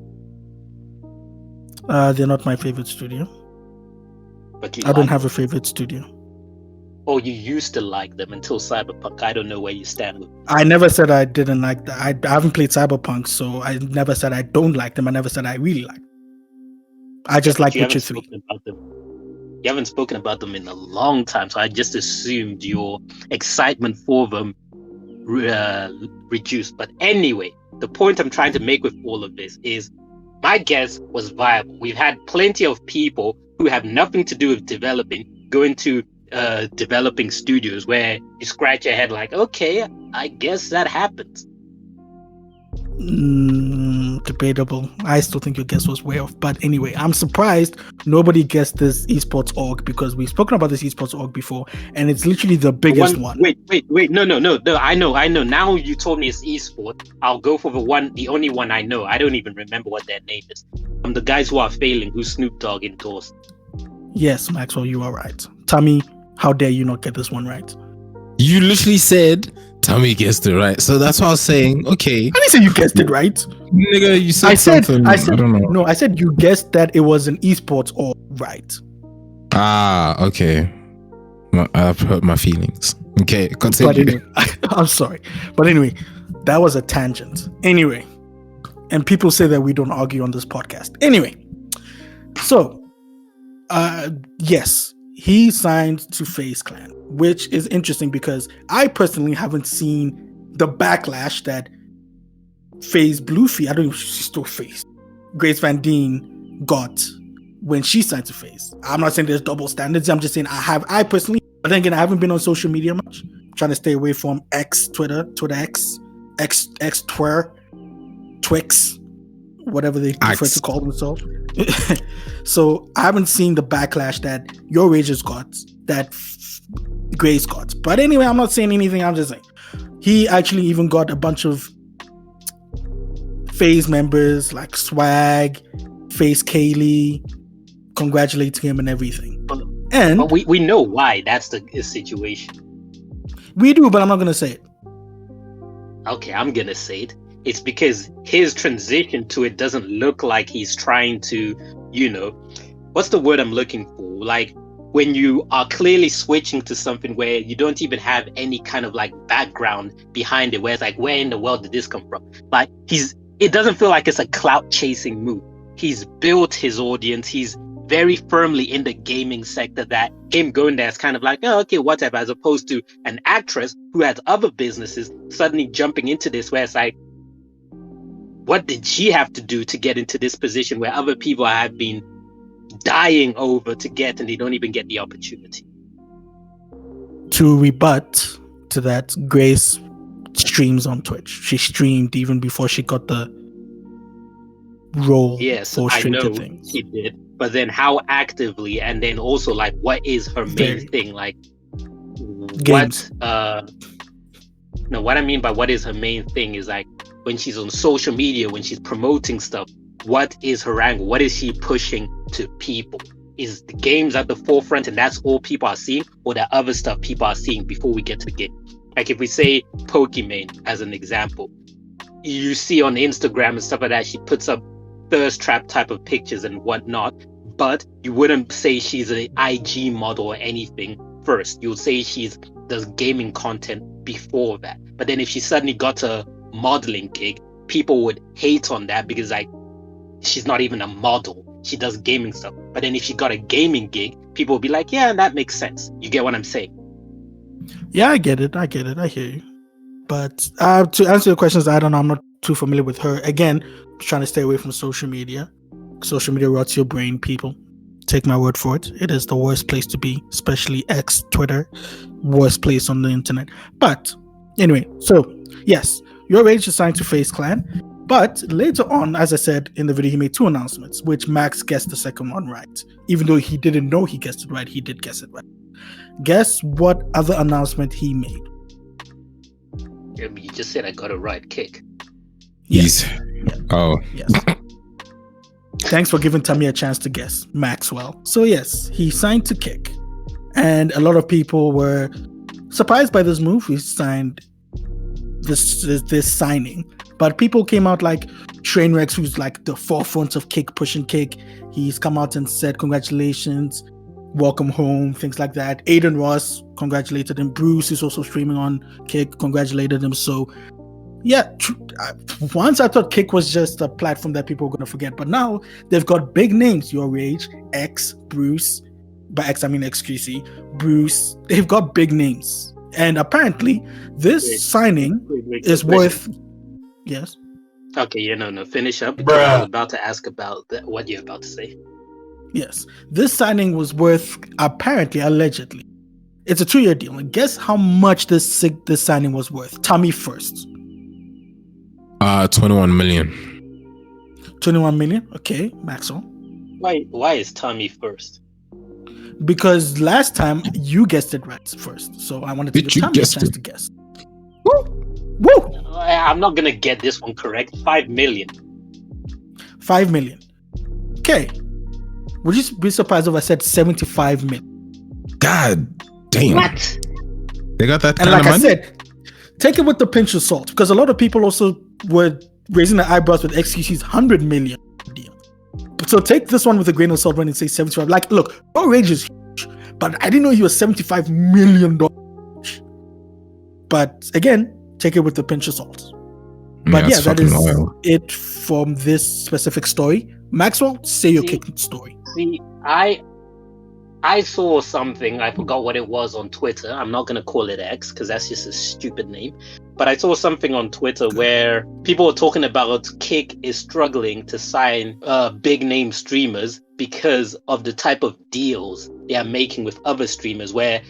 S2: They're not my favorite studio.
S3: But
S2: I don't have a favorite studio.
S3: Oh, you used to like them until Cyberpunk. I don't know where you stand with them.
S2: I never said I didn't like that. I haven't played Cyberpunk, so I never said I don't like them. I never said I really like them. I just like Witcher 3.
S3: You haven't spoken about them in a long time, so I just assumed your excitement for them reduced. But anyway, the point I'm trying to make with all of this is my guess was viable. We've had plenty of people who have nothing to do with developing go into developing studios where you scratch your head like, okay, I guess that happens.
S2: Debatable. I still think your guess was way off. But anyway, I'm surprised nobody guessed this esports org, because we've spoken about this esports org before, and it's literally the biggest one.
S3: Wait. No. I know. Now you told me it's esports. I'll go for the only one I know. I don't even remember what their name is. The guys who are failing, who Snoop Dogg endorsed.
S2: Yes, Maxwell, you are right. Tommy, how dare you not get this one right?
S1: You literally said Tommy guessed it right, so that's what I was saying. Okay,
S2: I didn't say you guessed it right,
S1: nigga. You said something. I don't know.
S2: No, I said you guessed that it was an esports org, right?
S1: Okay. I've hurt my feelings. Okay, continue.
S2: But anyway, I'm sorry, but anyway, that was a tangent. Anyway, and people say that we don't argue on this podcast. Anyway, so yes, he signed to FaZe Clan, which is interesting because I personally haven't seen the backlash that FaZe Bluefy, I don't know if she's still FaZe, Grace Van Deen got when she signed to Face. I'm not saying there's double standards. I'm just saying I personally, but then again, I haven't been on social media much. I'm trying to stay away from Twitter X, Twix, whatever they prefer to call themselves. So I haven't seen the backlash that YourRAGE has got, that Grace got. But anyway, I'm not saying anything. I'm just saying he actually even got a bunch of Phase members like Swag, Face Kaylee, congratulating him and everything.
S3: But we know why that's the situation.
S2: We do, but I'm not going to say it.
S3: Okay, I'm going to say it. It's because his transition to it doesn't look like he's trying to, what's the word I'm looking for? Like when you are clearly switching to something where you don't even have any kind of like background behind it, where it's like, where in the world did this come from? Like it doesn't feel like it's a clout chasing move. He's built his audience. He's very firmly in the gaming sector, that him going there is kind of like, oh, okay, whatever, as opposed to an actress who has other businesses suddenly jumping into this, where it's like, what did she have to do to get into this position where other people have been dying over to get, and they don't even get the opportunity?
S2: To rebut to that, Grace streams on Twitch. She streamed even before she got the role.
S3: Yes,
S2: for
S3: I
S2: Stranger
S3: know
S2: Things.
S3: she did. But then how actively, and then also like, what is her main thing? Like,
S2: Games.
S3: What I mean by what is her main thing is like, when she's on social media, when she's promoting stuff, what is her angle? What is she pushing to people? Is the games at the forefront and that's all people are seeing, or that other stuff people are seeing before we get to the game? Like if we say Pokimane as an example, you see on Instagram and stuff like that, she puts up thirst trap type of pictures and whatnot, but you wouldn't say she's an IG model or anything first. You would say she's does gaming content before that. But then if she suddenly got a modeling gig, people would hate on that because like she's not even a model, she does gaming stuff. But then if she got a gaming gig, people would be like, yeah, that makes sense. You get what I'm saying?
S2: Yeah, I get it. I hear you. But to answer your questions, I don't know, I'm not too familiar with her. Again, trying to stay away from social media. Social media rots your brain, people. Take my word for it. It is the worst place to be, especially X, Twitter, worst place on the internet. But anyway, so yes, YourRAGE is signed to Face Clan, but later on, as I said in the video, he made 2 announcements, which Max guessed the second one right. Even though he didn't know he guessed it right, he did guess it right. Guess what other announcement he made?
S3: You just said I got it right, Kick.
S2: Yes.
S1: Yeah. Oh.
S2: Yes. Thanks for giving Tammy a chance to guess, Maxwell. So yes, he signed to Kick. And a lot of people were surprised by this move. He signed this signing. But people came out like Trainwreck, who's like the forefront of Kick, pushing Kick. He's come out and said congratulations, welcome home, things like that. Aiden Ross congratulated him. Bruce is also streaming on Kick, congratulated him. So yeah, once I thought Kick was just a platform that people were going to forget, but now they've got big names. YourRAGE, X, Bruce. By X, I mean XQC, Bruce. They've got big names. And apparently, this signing is worth... Yes?
S3: Okay, no, finish up. Because I was about to ask about what you're about to say.
S2: Yes. This signing was worth, apparently, allegedly. It's a 2-year deal. And guess how much this signing was worth? Tommy first.
S1: 21 million.
S2: 21 million? Okay, Maxwell.
S3: Why is Tommy first?
S2: Because last time you guessed it right first, so I wanted to give Tommy a chance to guess. Woo!
S3: I'm not gonna get this one correct. 5 million.
S2: 5 million. Okay. Would you be surprised if I said 75 million?
S1: God damn.
S3: What?
S1: They got that
S2: kind
S1: of money?
S2: And like I said, take it with a pinch of salt, because a lot of people also were raising their eyebrows with XQC's 100 million deal. So take this one with a grain of salt when it says 75. Like, look, YourRAGE is huge, but I didn't know he was $75 million. But again, take it with a pinch of salt. But yeah, that is it from this specific story. Maxwell, say your kicking story.
S3: See, I saw something, I forgot what it was on Twitter. I'm not going to call it X because that's just a stupid name. but I saw something on Twitter where people were talking about Kick is struggling to sign big name streamers because of the type of deals they are making with other streamers, where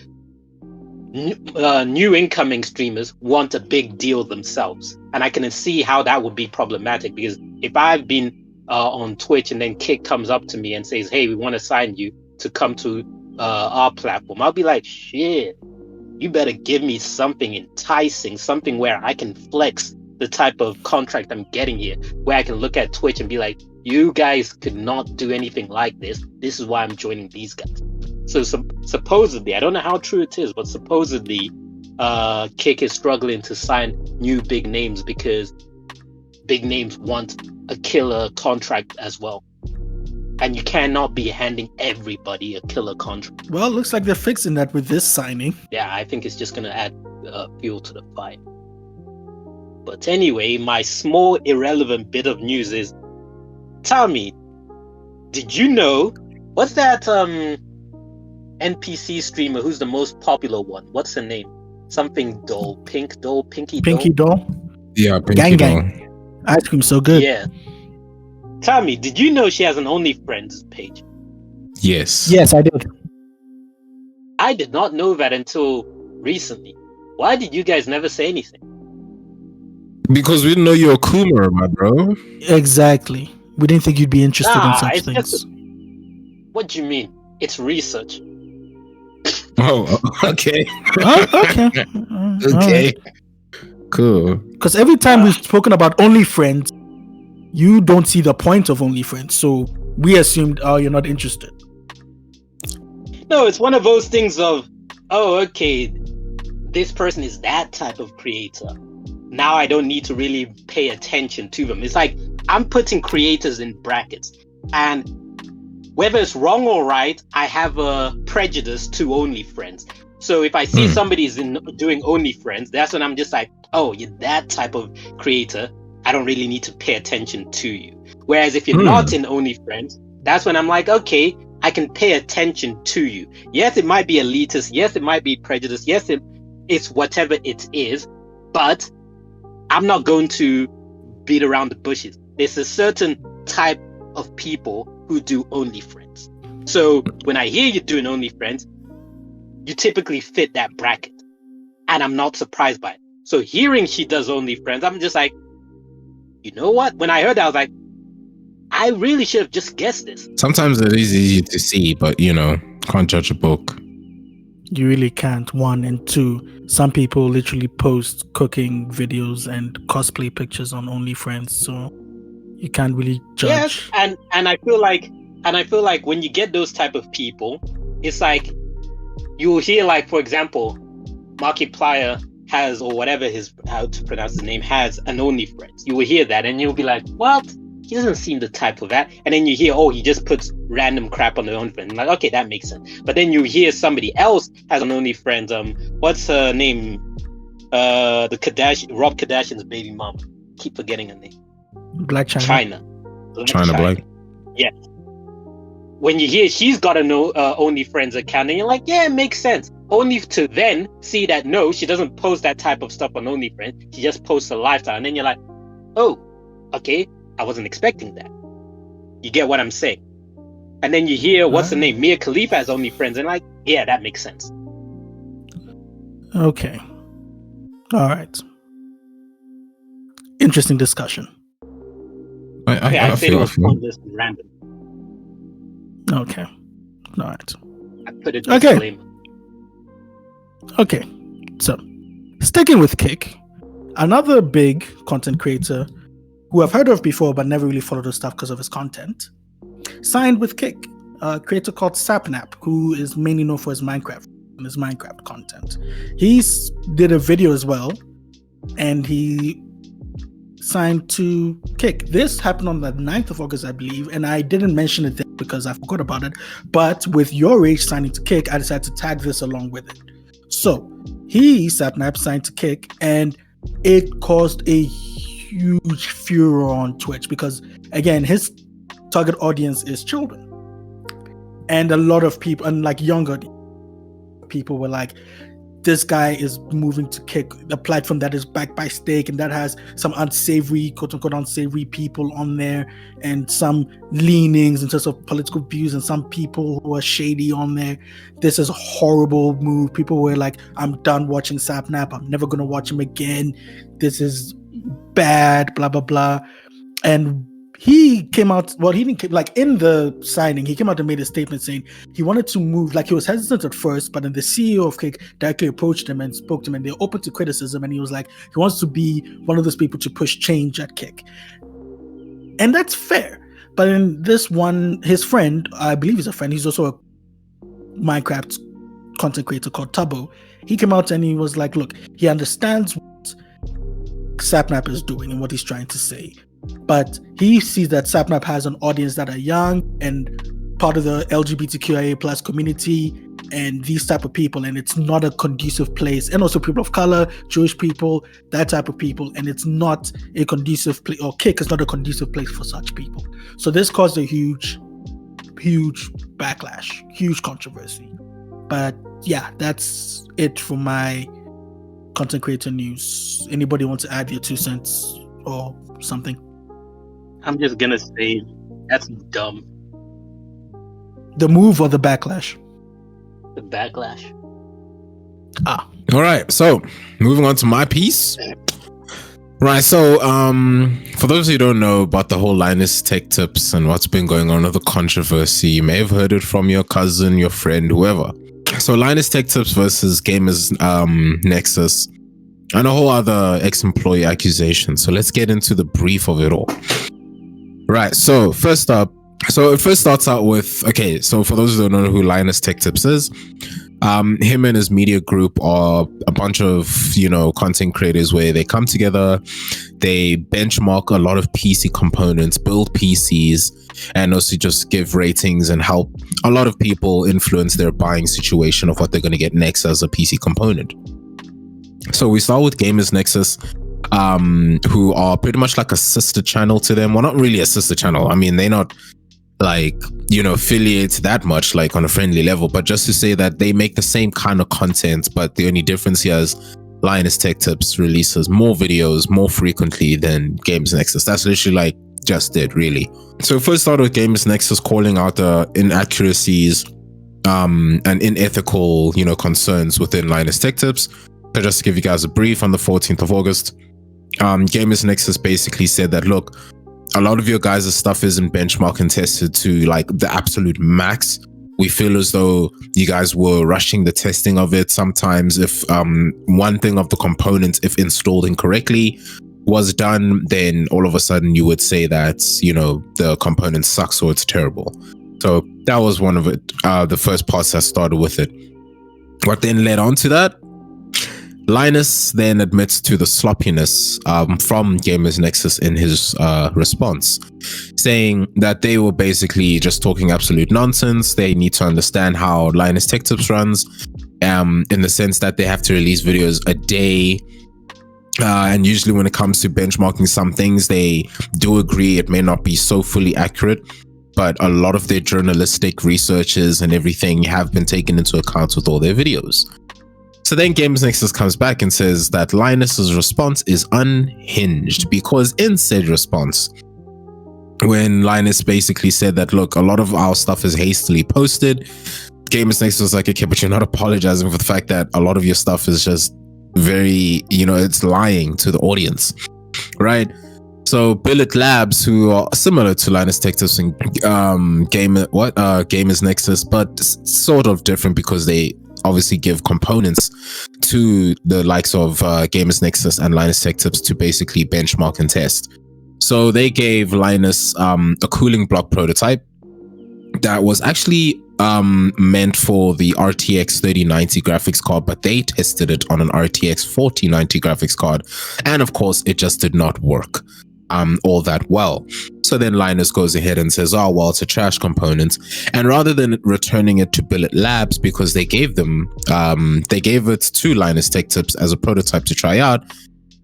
S3: new incoming streamers want a big deal themselves. And I can see how that would be problematic, because if I've been on Twitch and then Kick comes up to me and says, hey, we want to sign you to come to our platform, I'll be like, shit, you better give me something enticing, something where I can flex the type of contract I'm getting here, where I can look at Twitch and be like, you guys could not do anything like this. This is why I'm joining these guys. So supposedly, I don't know how true it is, but supposedly Kick is struggling to sign new big names because big names want a killer contract as well. And you cannot be handing everybody a killer contract.
S2: Well, looks like they're fixing that with this signing.
S3: Yeah, I think it's just going to add fuel to the fire. But anyway, my small irrelevant bit of news is, tell me, did you know, what's that NPC streamer who's the most popular one? What's her name? Something Doll, Pinky Doll?
S1: Yeah, Pinky
S2: Gang
S1: Doll.
S2: Gang. Ice cream so good.
S3: Yeah. Tell me, did you know she has an OnlyFriends page?
S1: Yes.
S2: Yes, I did.
S3: I did not know that until recently. Why did you guys never say anything?
S1: Because we didn't know you're a Coomer, my bro.
S2: Exactly. We didn't think you'd be interested in such things.
S3: What do you mean? It's research.
S1: Oh, okay.
S2: Okay.
S1: Okay. Cool.
S2: Because every time we've spoken about OnlyFriends, you don't see the point of OnlyFriends. So we assumed, oh, you're not interested.
S3: No, it's one of those things of, oh, okay, this person is that type of creator. Now I don't need to really pay attention to them. It's like I'm putting creators in brackets. And whether it's wrong or right, I have a prejudice to OnlyFriends. So if I see somebody's doing OnlyFriends, that's when I'm just like, oh, you're that type of creator. I don't really need to pay attention to you. Whereas if you're not in OnlyFriends, that's when I'm like, okay, I can pay attention to you. Yes, it might be elitist. Yes, it might be prejudice. Yes, it's whatever it is. But I'm not going to beat around the bushes. There's a certain type of people who do OnlyFriends. So when I hear you doing OnlyFriends, you typically fit that bracket. And I'm not surprised by it. So hearing she does OnlyFriends, I'm just like, you know what? When I heard that, I was like, I really should have just guessed this.
S1: Sometimes it is easy to see, but can't judge a book.
S2: You really can't. 1 and 2. Some people literally post cooking videos and cosplay pictures on OnlyFriends, so you can't really judge.
S3: Yes, and I feel like when you get those type of people, it's like you'll hear, like, for example, Markiplier has, or whatever how to pronounce his name, has an OnlyFriends. You will hear that and you'll be like, what? He doesn't seem the type of that. And then you hear, oh, he just puts random crap on the OnlyFriends. Like, okay, that makes sense. But then you hear somebody else has an OnlyFriends. What's her name? Rob Kardashian's baby mom. Keep forgetting her name.
S2: Black China.
S1: China Black.
S3: Yeah. When you hear she's got an OnlyFriends account, and you're like, yeah, it makes sense. Only to then see that no, she doesn't post that type of stuff on OnlyFriends. She just posts her lifestyle, and then you're like, oh, okay, I wasn't expecting that. You get what I'm saying? And then you hear what's the name? Mia Khalifa has OnlyFriends, and like, yeah, that makes sense.
S2: Okay. All right. Interesting discussion.
S3: I think it was just random.
S2: Okay. All right.
S3: I put it disclaimer.
S2: Okay. So, sticking with Kick, another big content creator who I've heard of before but never really followed his stuff because of his content, signed with Kick, a creator called Sapnap, who is mainly known for his Minecraft content. He did a video as well, and he signed to Kick. This happened on the 9th of August, I believe, and I didn't mention it then because I forgot about it. But with YourRAGE signing to Kick, I decided to tag this along with it. So Sapnap signed to Kick, and it caused a huge furor on Twitch because, again, his target audience is children, and a lot of people, and like younger people, were like, this guy is moving to Kick, the platform that is backed by Stake, and that has some unsavory, quote unquote, unsavory people on there, and some leanings in terms of political views, and some people who are shady on there. This is a horrible move. People were like, I'm done watching Sapnap. I'm never going to watch him again. This is bad, blah, blah, blah. And he came out, well, he didn't, like in the signing, he came out and made a statement saying he wanted to move, like he was hesitant at first, but then the CEO of Kick directly approached him and spoke to him, and they're open to criticism, and he was like, he wants to be one of those people to push change at Kick. And that's fair. But in this one, his friend, I believe he's a friend, he's also a Minecraft content creator called Tabo, he came out and he was like, look, he understands what Sapnap is doing and what he's trying to say. But he sees that Sapnap has an audience that are young and part of the LGBTQIA plus community and these type of people, and it's not a conducive place, and also people of color, Jewish people, that type of people, and it's not a conducive place, or Kick is not a conducive place for such people. So this caused a huge backlash, huge controversy. But yeah, that's it for my content creator news. Anybody want to add your 2 cents or something?
S3: I'm just gonna say that's dumb.
S2: The move or the backlash?
S3: The backlash.
S1: All right, so moving on to my piece. Right, so for those who don't know about the whole Linus tech tips and what's been going on with the controversy, you may have heard it from your cousin, your friend, whoever. So Linus tech tips versus Gamers Nexus and a whole other ex-employee accusation. So let's get into the brief of it all. Right, so first up, so it first starts out with, okay, so for those who don't know who Linus Tech Tips is, him and his media group are a bunch of, you know, content creators where they come together, they benchmark a lot of PC components, build PCs, and also just give ratings and help a lot of people influence their buying situation of what they're going to get next as a PC component. So we start with Gamers Nexus, who are pretty much like a sister channel to them. Well, not really a sister channel. I mean, they're not like, you know, affiliates that much, like on a friendly level, but just to say that they make the same kind of content, but the only difference here is Linus Tech Tips releases more videos more frequently than Gamers Nexus. That's literally like just it, really. So first start with Gamers Nexus calling out the inaccuracies and unethical, you know, concerns within Linus Tech Tips. So just to give you guys a brief, on the 14th of August, Gamers Nexus basically said that, look, a lot of your guys' stuff isn't benchmarked and tested to like the absolute max. We feel as though you guys were rushing the testing of it. Sometimes if one thing of the components, if installed incorrectly, was done, then all of a sudden you would say that, you know, the component sucks or it's terrible. So that was one of it, the first parts that started with it. What then led on to that? Linus then admits to the sloppiness from Gamers Nexus in his response, saying that they were basically just talking absolute nonsense. They need to understand how Linus Tech Tips runs, in the sense that they have to release videos a day. And usually when it comes to benchmarking some things, they do agree it may not be so fully accurate, but a lot of their journalistic researches and everything have been taken into account with all their videos. So then Gamers Nexus comes back and says that Linus's response is unhinged, because in said response, when Linus basically said that, look, a lot of our stuff is hastily posted, Gamers Nexus was like, okay, but you're not apologizing for the fact that a lot of your stuff is just very, you know, it's lying to the audience, right? So Billet Labs, who are similar to Linus Tech Tips and Gamers Nexus, but sort of different because they obviously give components to the likes of Gamers Nexus and Linus Tech Tips to basically benchmark and test. So they gave Linus a cooling block prototype that was actually meant for the RTX 3090 graphics card, but they tested it on an RTX 4090 graphics card, and of course it just did not work all that well. So then Linus goes ahead and says, oh, well, it's a trash component. And rather than returning it to Billet Labs, because they gave them, they gave it to Linus Tech Tips as a prototype to try out,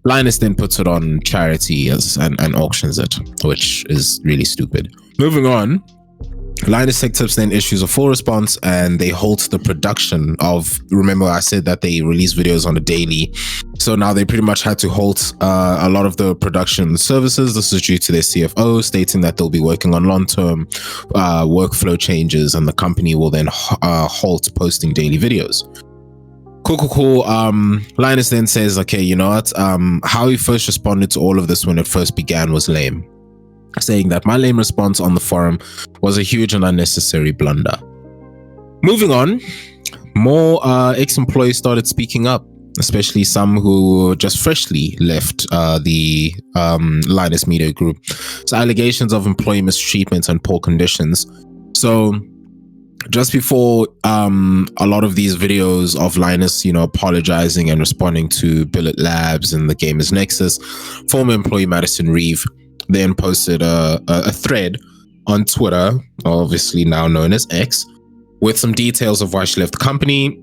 S1: Linus then puts it on charity and auctions it, which is really stupid. Moving on. Linus Tech Tips then issues a full response and they halt the production of, remember I said that they release videos on a daily. So now they pretty much had to halt a lot of the production services. This is due to their CFO stating that they'll be working on long-term workflow changes and the company will then halt posting daily videos. Cool. Linus then says, okay, you know what? How he first responded to all of this when it first began was lame, saying that my lame response on the forum was a huge and unnecessary blunder. Moving on, more ex-employees started speaking up, especially some who just freshly left the Linus Media Group. So allegations of employee mistreatment and poor conditions. So just before a lot of these videos of Linus, apologizing and responding to Billet Labs and the Gamers Nexus, former employee Madison Reeve then posted a thread on Twitter, obviously now known as X, with some details of why she left the company.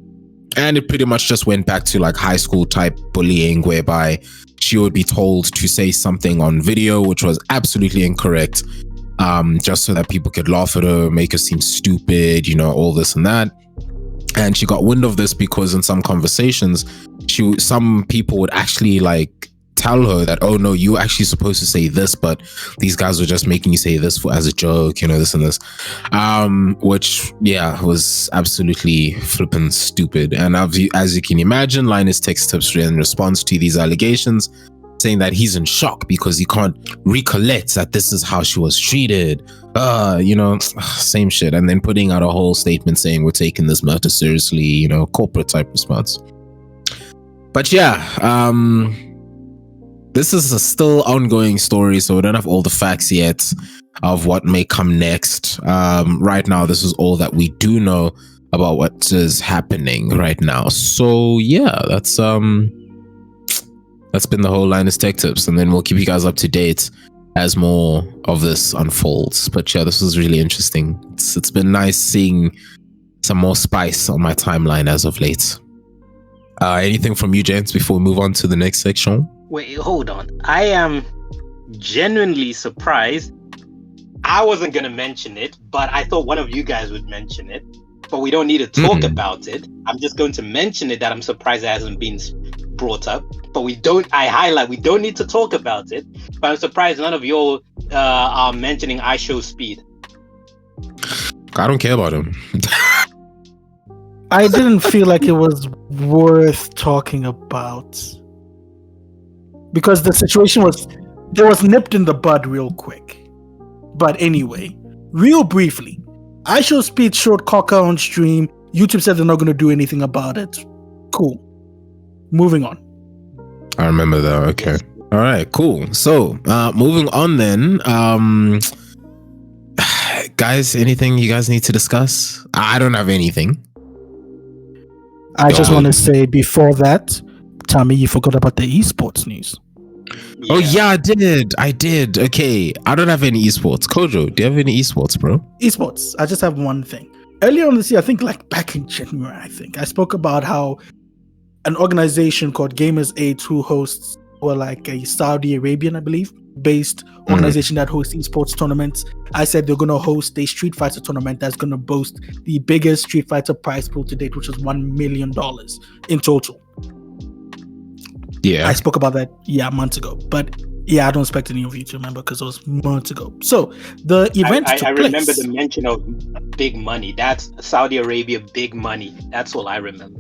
S1: And it pretty much just went back to like high school type bullying, whereby she would be told to say something on video, which was absolutely incorrect, just so that people could laugh at her, make her seem stupid, all this and that. And she got wind of this because in some conversations, some people would actually like tell her that, oh no, you're actually supposed to say this, but these guys were just making you say this as a joke, this and this, which was absolutely flippin' stupid. And as you can imagine, Linus Tech Tips in response to these allegations, saying that he's in shock because he can't recollect that this is how she was treated, same shit, and then putting out a whole statement saying we're taking this matter seriously, corporate type response. But this is a still ongoing story, so we don't have all the facts yet of what may come next. Right now, this is all that we do know about what is happening right now. So that's been the whole Linus Tech Tips, and then we'll keep you guys up to date as more of this unfolds. But this was really interesting. It's been nice seeing some more spice on my timeline as of late. Anything from you, James, before we move on to the next section?
S3: Wait, hold on. I am genuinely surprised. I wasn't going to mention it, but I thought one of you guys would mention it. But we don't need to talk about it. I'm just going to mention it that I'm surprised it hasn't been brought up. But we don't need to talk about it. But I'm surprised none of you are mentioning I Show Speed.
S1: I don't care about him.
S2: I didn't feel like it was worth talking about, because the situation was nipped in the bud real quick. But anyway, real briefly, I Show Speed showed Coca on stream. YouTube said they're not going to do anything about it. Cool. Moving on.
S1: I remember that. Okay. All right, cool. So moving on then. Guys, anything you guys need to discuss? I don't have anything.
S2: I just want to say before that, Tommy, you forgot about the esports news.
S1: Oh yeah, I did. Okay, I don't have any esports. Kojo, do you have any esports, bro?
S2: Esports. I just have one thing. Earlier on this year, I think like back in January, I spoke about how an organization called Gamers8, who hosts, or like a Saudi Arabian, I believe, based organization that hosts esports tournaments. I said they're going to host a Street Fighter tournament that's going to boast the biggest Street Fighter prize pool to date, which is $1 million in total.
S1: Yeah,
S2: I spoke about that months ago, but I don't expect any of you to remember because it was months ago. So the event took place.
S3: I remember the mention of big money. That's Saudi Arabia, big money. That's all I remember.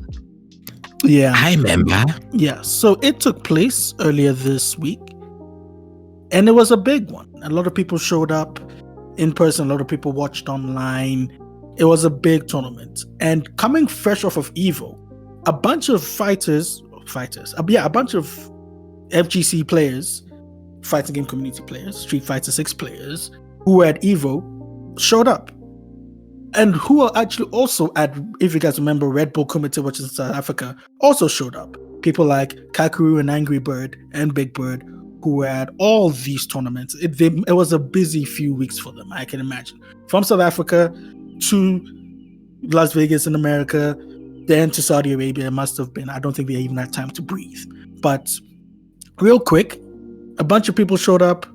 S2: Yeah,
S1: I remember.
S2: Yeah, so it took place earlier this week, and it was a big one. A lot of people showed up in person. A lot of people watched online. It was a big tournament, and coming fresh off of Evo, a bunch of a bunch of FGC players, fighting game community players, Street Fighter 6 players who were at Evo showed up, and who are actually also at, if you guys remember, Red Bull Kumite, which is in South Africa, also showed up. People like Kakuru and Angry Bird and Big Bird, who were at all these tournaments. It was a busy few weeks for them, I can imagine. From South Africa to Las Vegas in America, then to Saudi Arabia. It must have been, I don't think they even had time to breathe. But real quick, a bunch of people showed up.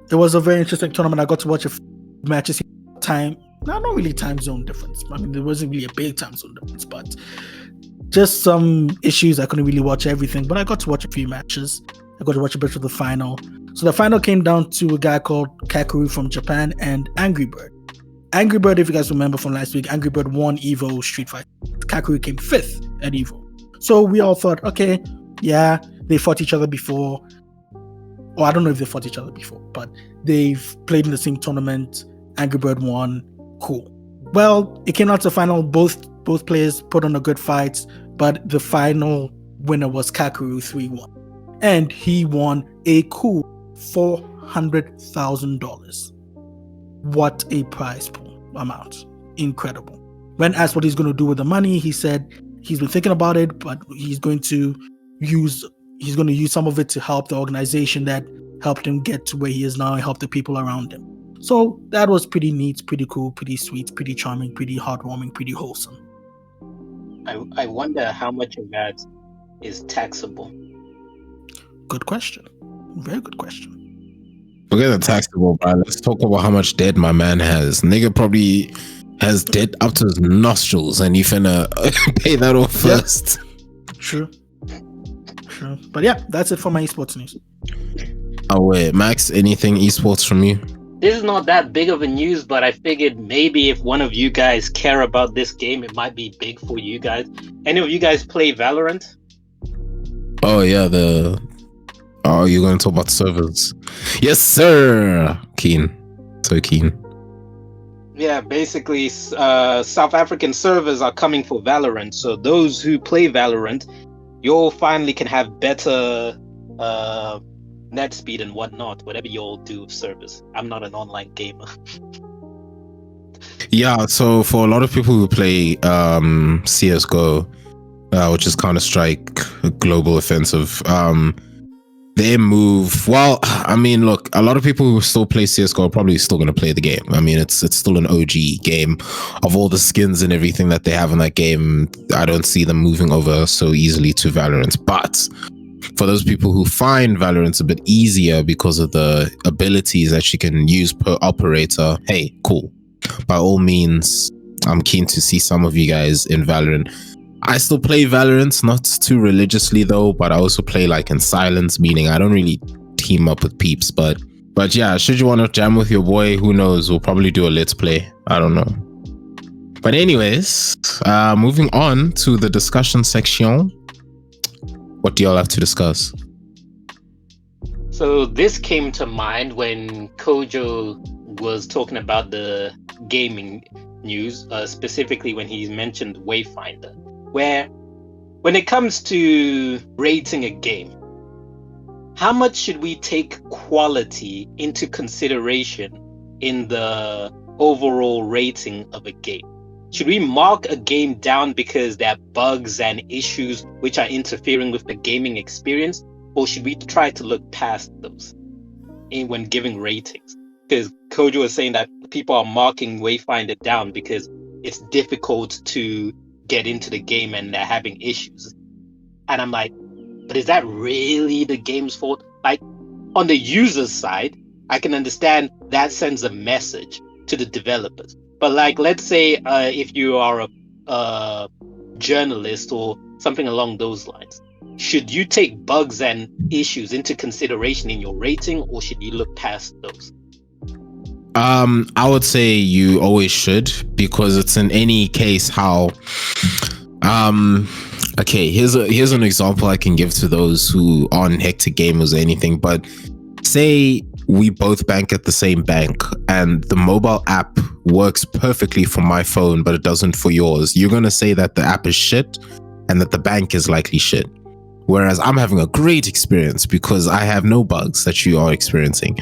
S2: It was a very interesting tournament. I got to watch a few matches time not really time zone difference. I mean, there wasn't really a big time zone difference, but just some issues. I couldn't really watch everything, but I got to watch a few matches. I got to watch a bit of the final. So the final came down to a guy called Kakeru from Japan and Angry Bird. Angry Bird, if you guys remember from last week, Angry Bird won Evo Street Fighter. Kakeru came 5th at Evo. So we all thought, okay, yeah, they fought each other before. Or I don't know if they fought each other before, but they've played in the same tournament. Angry Bird won. Cool. Well, it came out to the final. Both players put on a good fight, but the final winner was Kakeru 3-1. And he won a cool $400,000. What a prize pool amount. Incredible. When asked what he's going to do with the money, he said he's been thinking about it, but he's going to use some of it to help the organization that helped him get to where he is now and help the people around him. So that was pretty neat, pretty cool, pretty sweet, pretty charming, pretty heartwarming, pretty wholesome.
S3: I wonder how much of that is taxable.
S2: Good question. Very good question.
S1: Forget the taxable, bro. Let's talk about how much debt my man has. Nigga probably has debt up to his nostrils, and you finna pay that off first.
S2: True. But yeah, that's it for my esports news.
S1: Oh wait, Max, anything esports from you?
S3: This is not that big of a news, but I figured maybe if one of you guys care about this game, it might be big for you guys. Any of you guys play Valorant?
S1: Oh yeah, oh, you're going to talk about servers? Yes, sir. Keen. So keen.
S3: Yeah, basically, South African servers are coming for Valorant. So those who play Valorant, you finally can have better net speed and whatnot, whatever you all do with servers. I'm not an online gamer.
S1: Yeah, so for a lot of people who play CSGO, which is Counter-Strike Global Offensive, their move, well, I mean, look, a lot of people who still play CSGO are probably still going to play the game. I mean, it's still an OG game. Of all the skins and everything that they have in that game, I don't see them moving over so easily to Valorant. But for those people who find Valorant a bit easier because of the abilities that you can use per operator, hey, cool. By all means, I'm keen to see some of you guys in Valorant. I still play Valorant, not too religiously though, but I also play like in silence, meaning I don't really team up with peeps. But yeah, should you want to jam with your boy, who knows? We'll probably do a let's play. I don't know. But anyways, moving on to the discussion section. What do y'all have to discuss?
S3: So this came to mind when Kojo was talking about the gaming news, specifically when he mentioned Wayfinder, where when it comes to rating a game, how much should we take quality into consideration in the overall rating of a game? Should we mark a game down because there are bugs and issues which are interfering with the gaming experience, or should we try to look past those when giving ratings? Because Kojo was saying that people are marking Wayfinder down because it's difficult to get into the game and they're having issues. And I'm like, but is that really the game's fault? Like, on the user's side, I can understand that sends a message to the developers. But like, let's say if you are a journalist or something along those lines, should you take bugs and issues into consideration in your rating, or should you look past those?
S1: I would say you always should, because it's in any case how okay, here's an example I can give to those who aren't hectic gamers or anything. But say we both bank at the same bank and the mobile app works perfectly for my phone but it doesn't for yours. You're gonna say that the app is shit and that the bank is likely shit, whereas I'm having a great experience because I have no bugs that you are experiencing.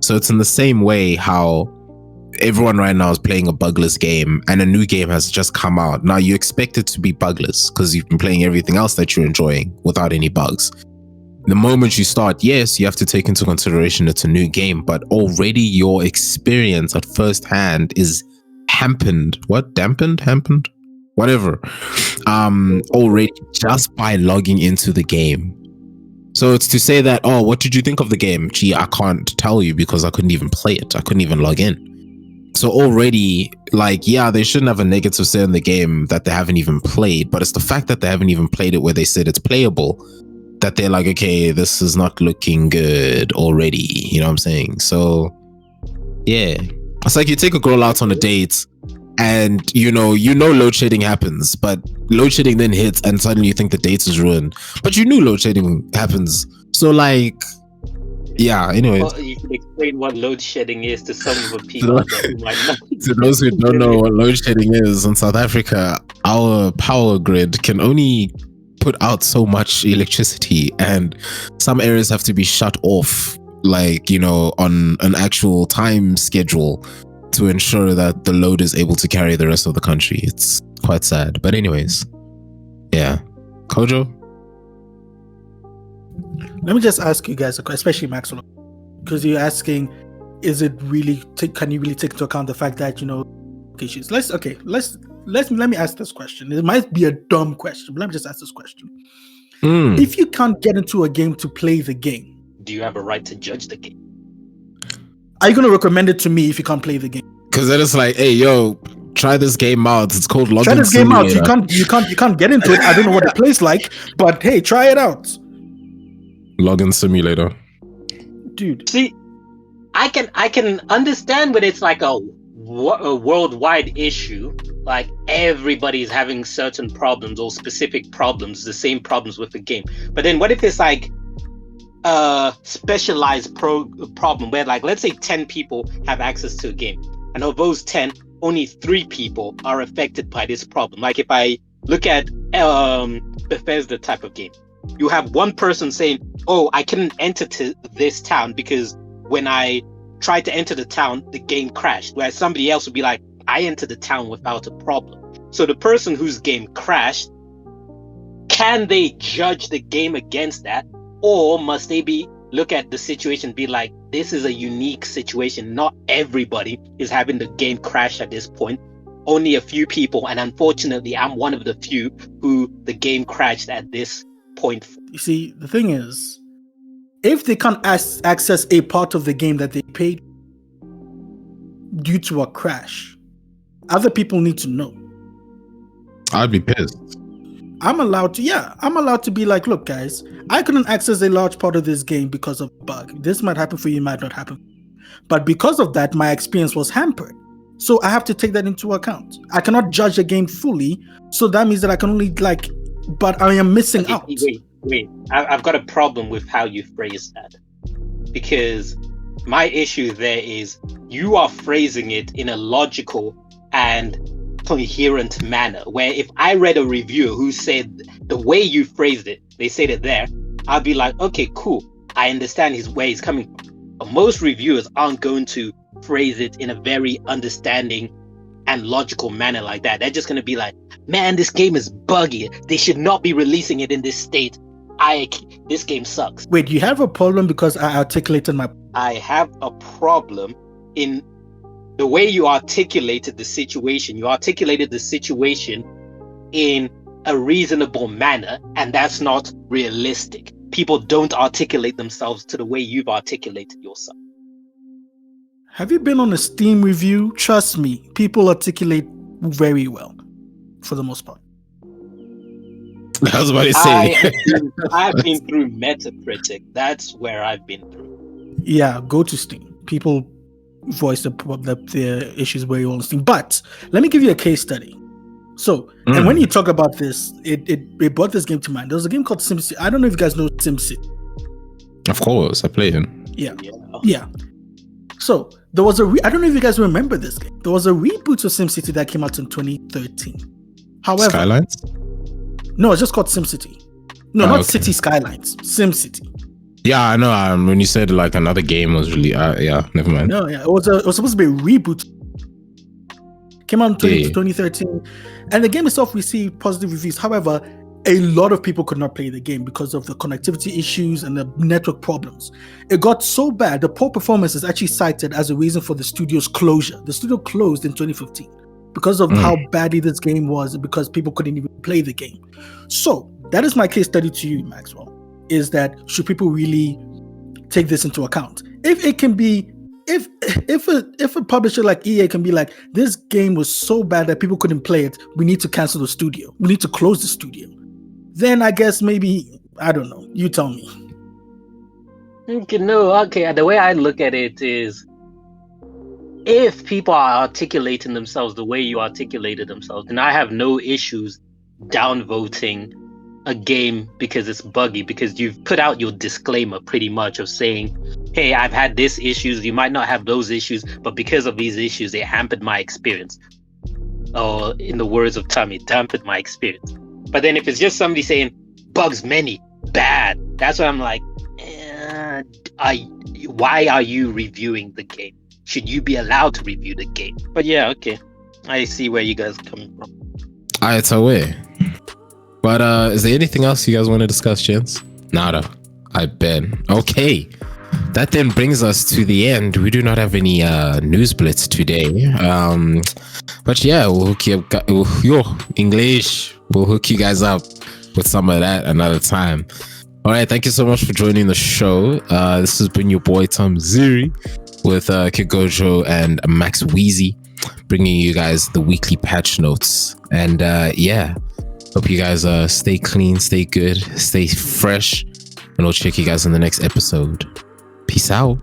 S1: So it's in the same way how everyone right now is playing a bugless game and a new game has just come out. Now you expect it to be bugless because you've been playing everything else that you're enjoying without any bugs. The moment you start, yes, you have to take into consideration it's a new game, but already your experience at first hand is dampened. Whatever. Already just by logging into the game. So it's to say that, oh, what did you think of the game? Gee, I can't tell you because I couldn't even play it. I couldn't even log in. So already, like, yeah, they shouldn't have a negative say in the game that they haven't even played, but it's the fact that they haven't even played it where they said it's playable that they're like, okay, this is not looking good already. You know what I'm saying? So, yeah. It's like you take a girl out on a date and, you know load shedding happens, but load shedding then hits and suddenly you think the date is ruined. But you knew load shedding happens. So, like, yeah, anyways.
S3: Well, you can explain what load shedding is to some of the people who might not.
S1: To those who don't know what load shedding is, in South Africa, our power grid can only put out so much electricity, and some areas have to be shut off, like, on an actual time schedule to ensure that the load is able to carry the rest of the country. It's quite sad. But anyways, yeah. Kojo?
S2: Let me just ask you guys, especially Maxwell, because you're asking, is it really? Can you really take into account the fact that issues? Let me ask this question. It might be a dumb question, but let me just ask this question: If you can't get into a game to play the game,
S3: do you have a right to judge the game?
S2: Are you going to recommend it to me if you can't play the game?
S1: Because then it's like, hey, yo, try this game out. It's called Login
S2: Try this
S1: Simulator.
S2: game out. You can't get into it. I don't know what it plays like, but hey, try it out.
S1: Login Simulator.
S2: Dude.
S3: See, I can understand when it's like a worldwide issue, like everybody's having certain problems or specific problems, the same problems with the game. But then what if it's like a specialized problem where, like, let's say 10 people have access to a game, and of those 10, only 3 people are affected by this problem. Like if I look at Bethesda type of game, you have one person saying, oh, I couldn't enter to this town because when I tried to enter the town, the game crashed. Whereas somebody else would be like, I entered the town without a problem. So the person whose game crashed, can they judge the game against that? Or must they look at the situation and be like, this is a unique situation. Not everybody is having the game crash at this point. Only a few people. And unfortunately, I'm one of the few who the game crashed at this point.
S2: You see, the thing is, if they can't access a part of the game that they paid due to a crash, other people need to know.
S1: I'd be pissed.
S2: I'm allowed to be like, look, guys, I couldn't access a large part of this game because of a bug. This might happen for you, might not happen. But because of that, my experience was hampered. So I have to take that into account. I cannot judge the game fully. So that means that I can only but I am missing out.
S3: Wait. I've got a problem with how you phrase that. Because my issue there is you are phrasing it in a logical and coherent manner, where if I read a reviewer who said the way you phrased it, they said it there, I'd be like, okay, cool, I understand where he's coming from. But most reviewers aren't going to phrase it in a very understanding and logical manner like that. They're just going to be like, man, this game is buggy. They should not be releasing it in this state. This game sucks.
S2: Wait, you have a problem because I articulated my...
S3: I have a problem in the way you articulated the situation. You articulated the situation in a reasonable manner, and that's not realistic. People don't articulate themselves to the way you've articulated yourself.
S2: Have you been on a Steam review? Trust me, people articulate very well, for the most part.
S1: I was about to say.
S3: I've been through Metacritic. That's where I've been through.
S2: Yeah, go to Steam. People voice the issues very well on Steam. But let me give you a case study. So, and when you talk about this, it brought this game to mind. There was a game called SimCity. I don't know if you guys know SimCity.
S1: Of course, I played it.
S2: Yeah. So, there was I don't know if you guys remember this game. There was a reboot of SimCity that came out in 2013. However...
S1: Skylines?
S2: No, it's just called SimCity. No, not
S1: okay.
S2: City Skylines. SimCity.
S1: Yeah, I know. When you said like another game was really, never mind.
S2: No, yeah, it was supposed to be a reboot. Came out in 2013, and the game itself received positive reviews. However, a lot of people could not play the game because of the connectivity issues and the network problems. It got so bad, the poor performance is actually cited as a reason for the studio's closure. The studio closed in 2015 because of how badly this game was, because people couldn't even play the game. So that is my case study to you, Maxwell, is that should people really take this into account? If it can be if a publisher like EA can be like, this game was so bad that people couldn't play it, we need to cancel the studio, we need to close the studio, then I guess maybe, I don't know, you tell me.
S3: Okay, no, okay. The way I look at it is, if people are articulating themselves the way you articulated themselves, then I have no issues downvoting a game because it's buggy, because you've put out your disclaimer pretty much of saying, hey, I've had this issues, you might not have those issues, but because of these issues, it hampered my experience. Or in the words of Tommy, dampened my experience. But then if it's just somebody saying, bugs many, bad, that's what I'm like, why are you reviewing the game? Should you be allowed to review the game? But yeah, okay. I see where you guys are coming from.
S1: It's away. But is there anything else you guys want to discuss, gents? Nada. I bet. Okay. That then brings us to the end. We do not have any news blitz today. But yeah, we'll hook you up. English. We'll hook you guys up with some of that another time. All right. Thank you so much for joining the show. This has been your boy Thamziri with Kid Kojo and Max Wheezy, bringing you guys the weekly patch notes. And yeah, hope you guys stay clean, stay good, stay fresh, and I'll check you guys in the next episode. Peace out.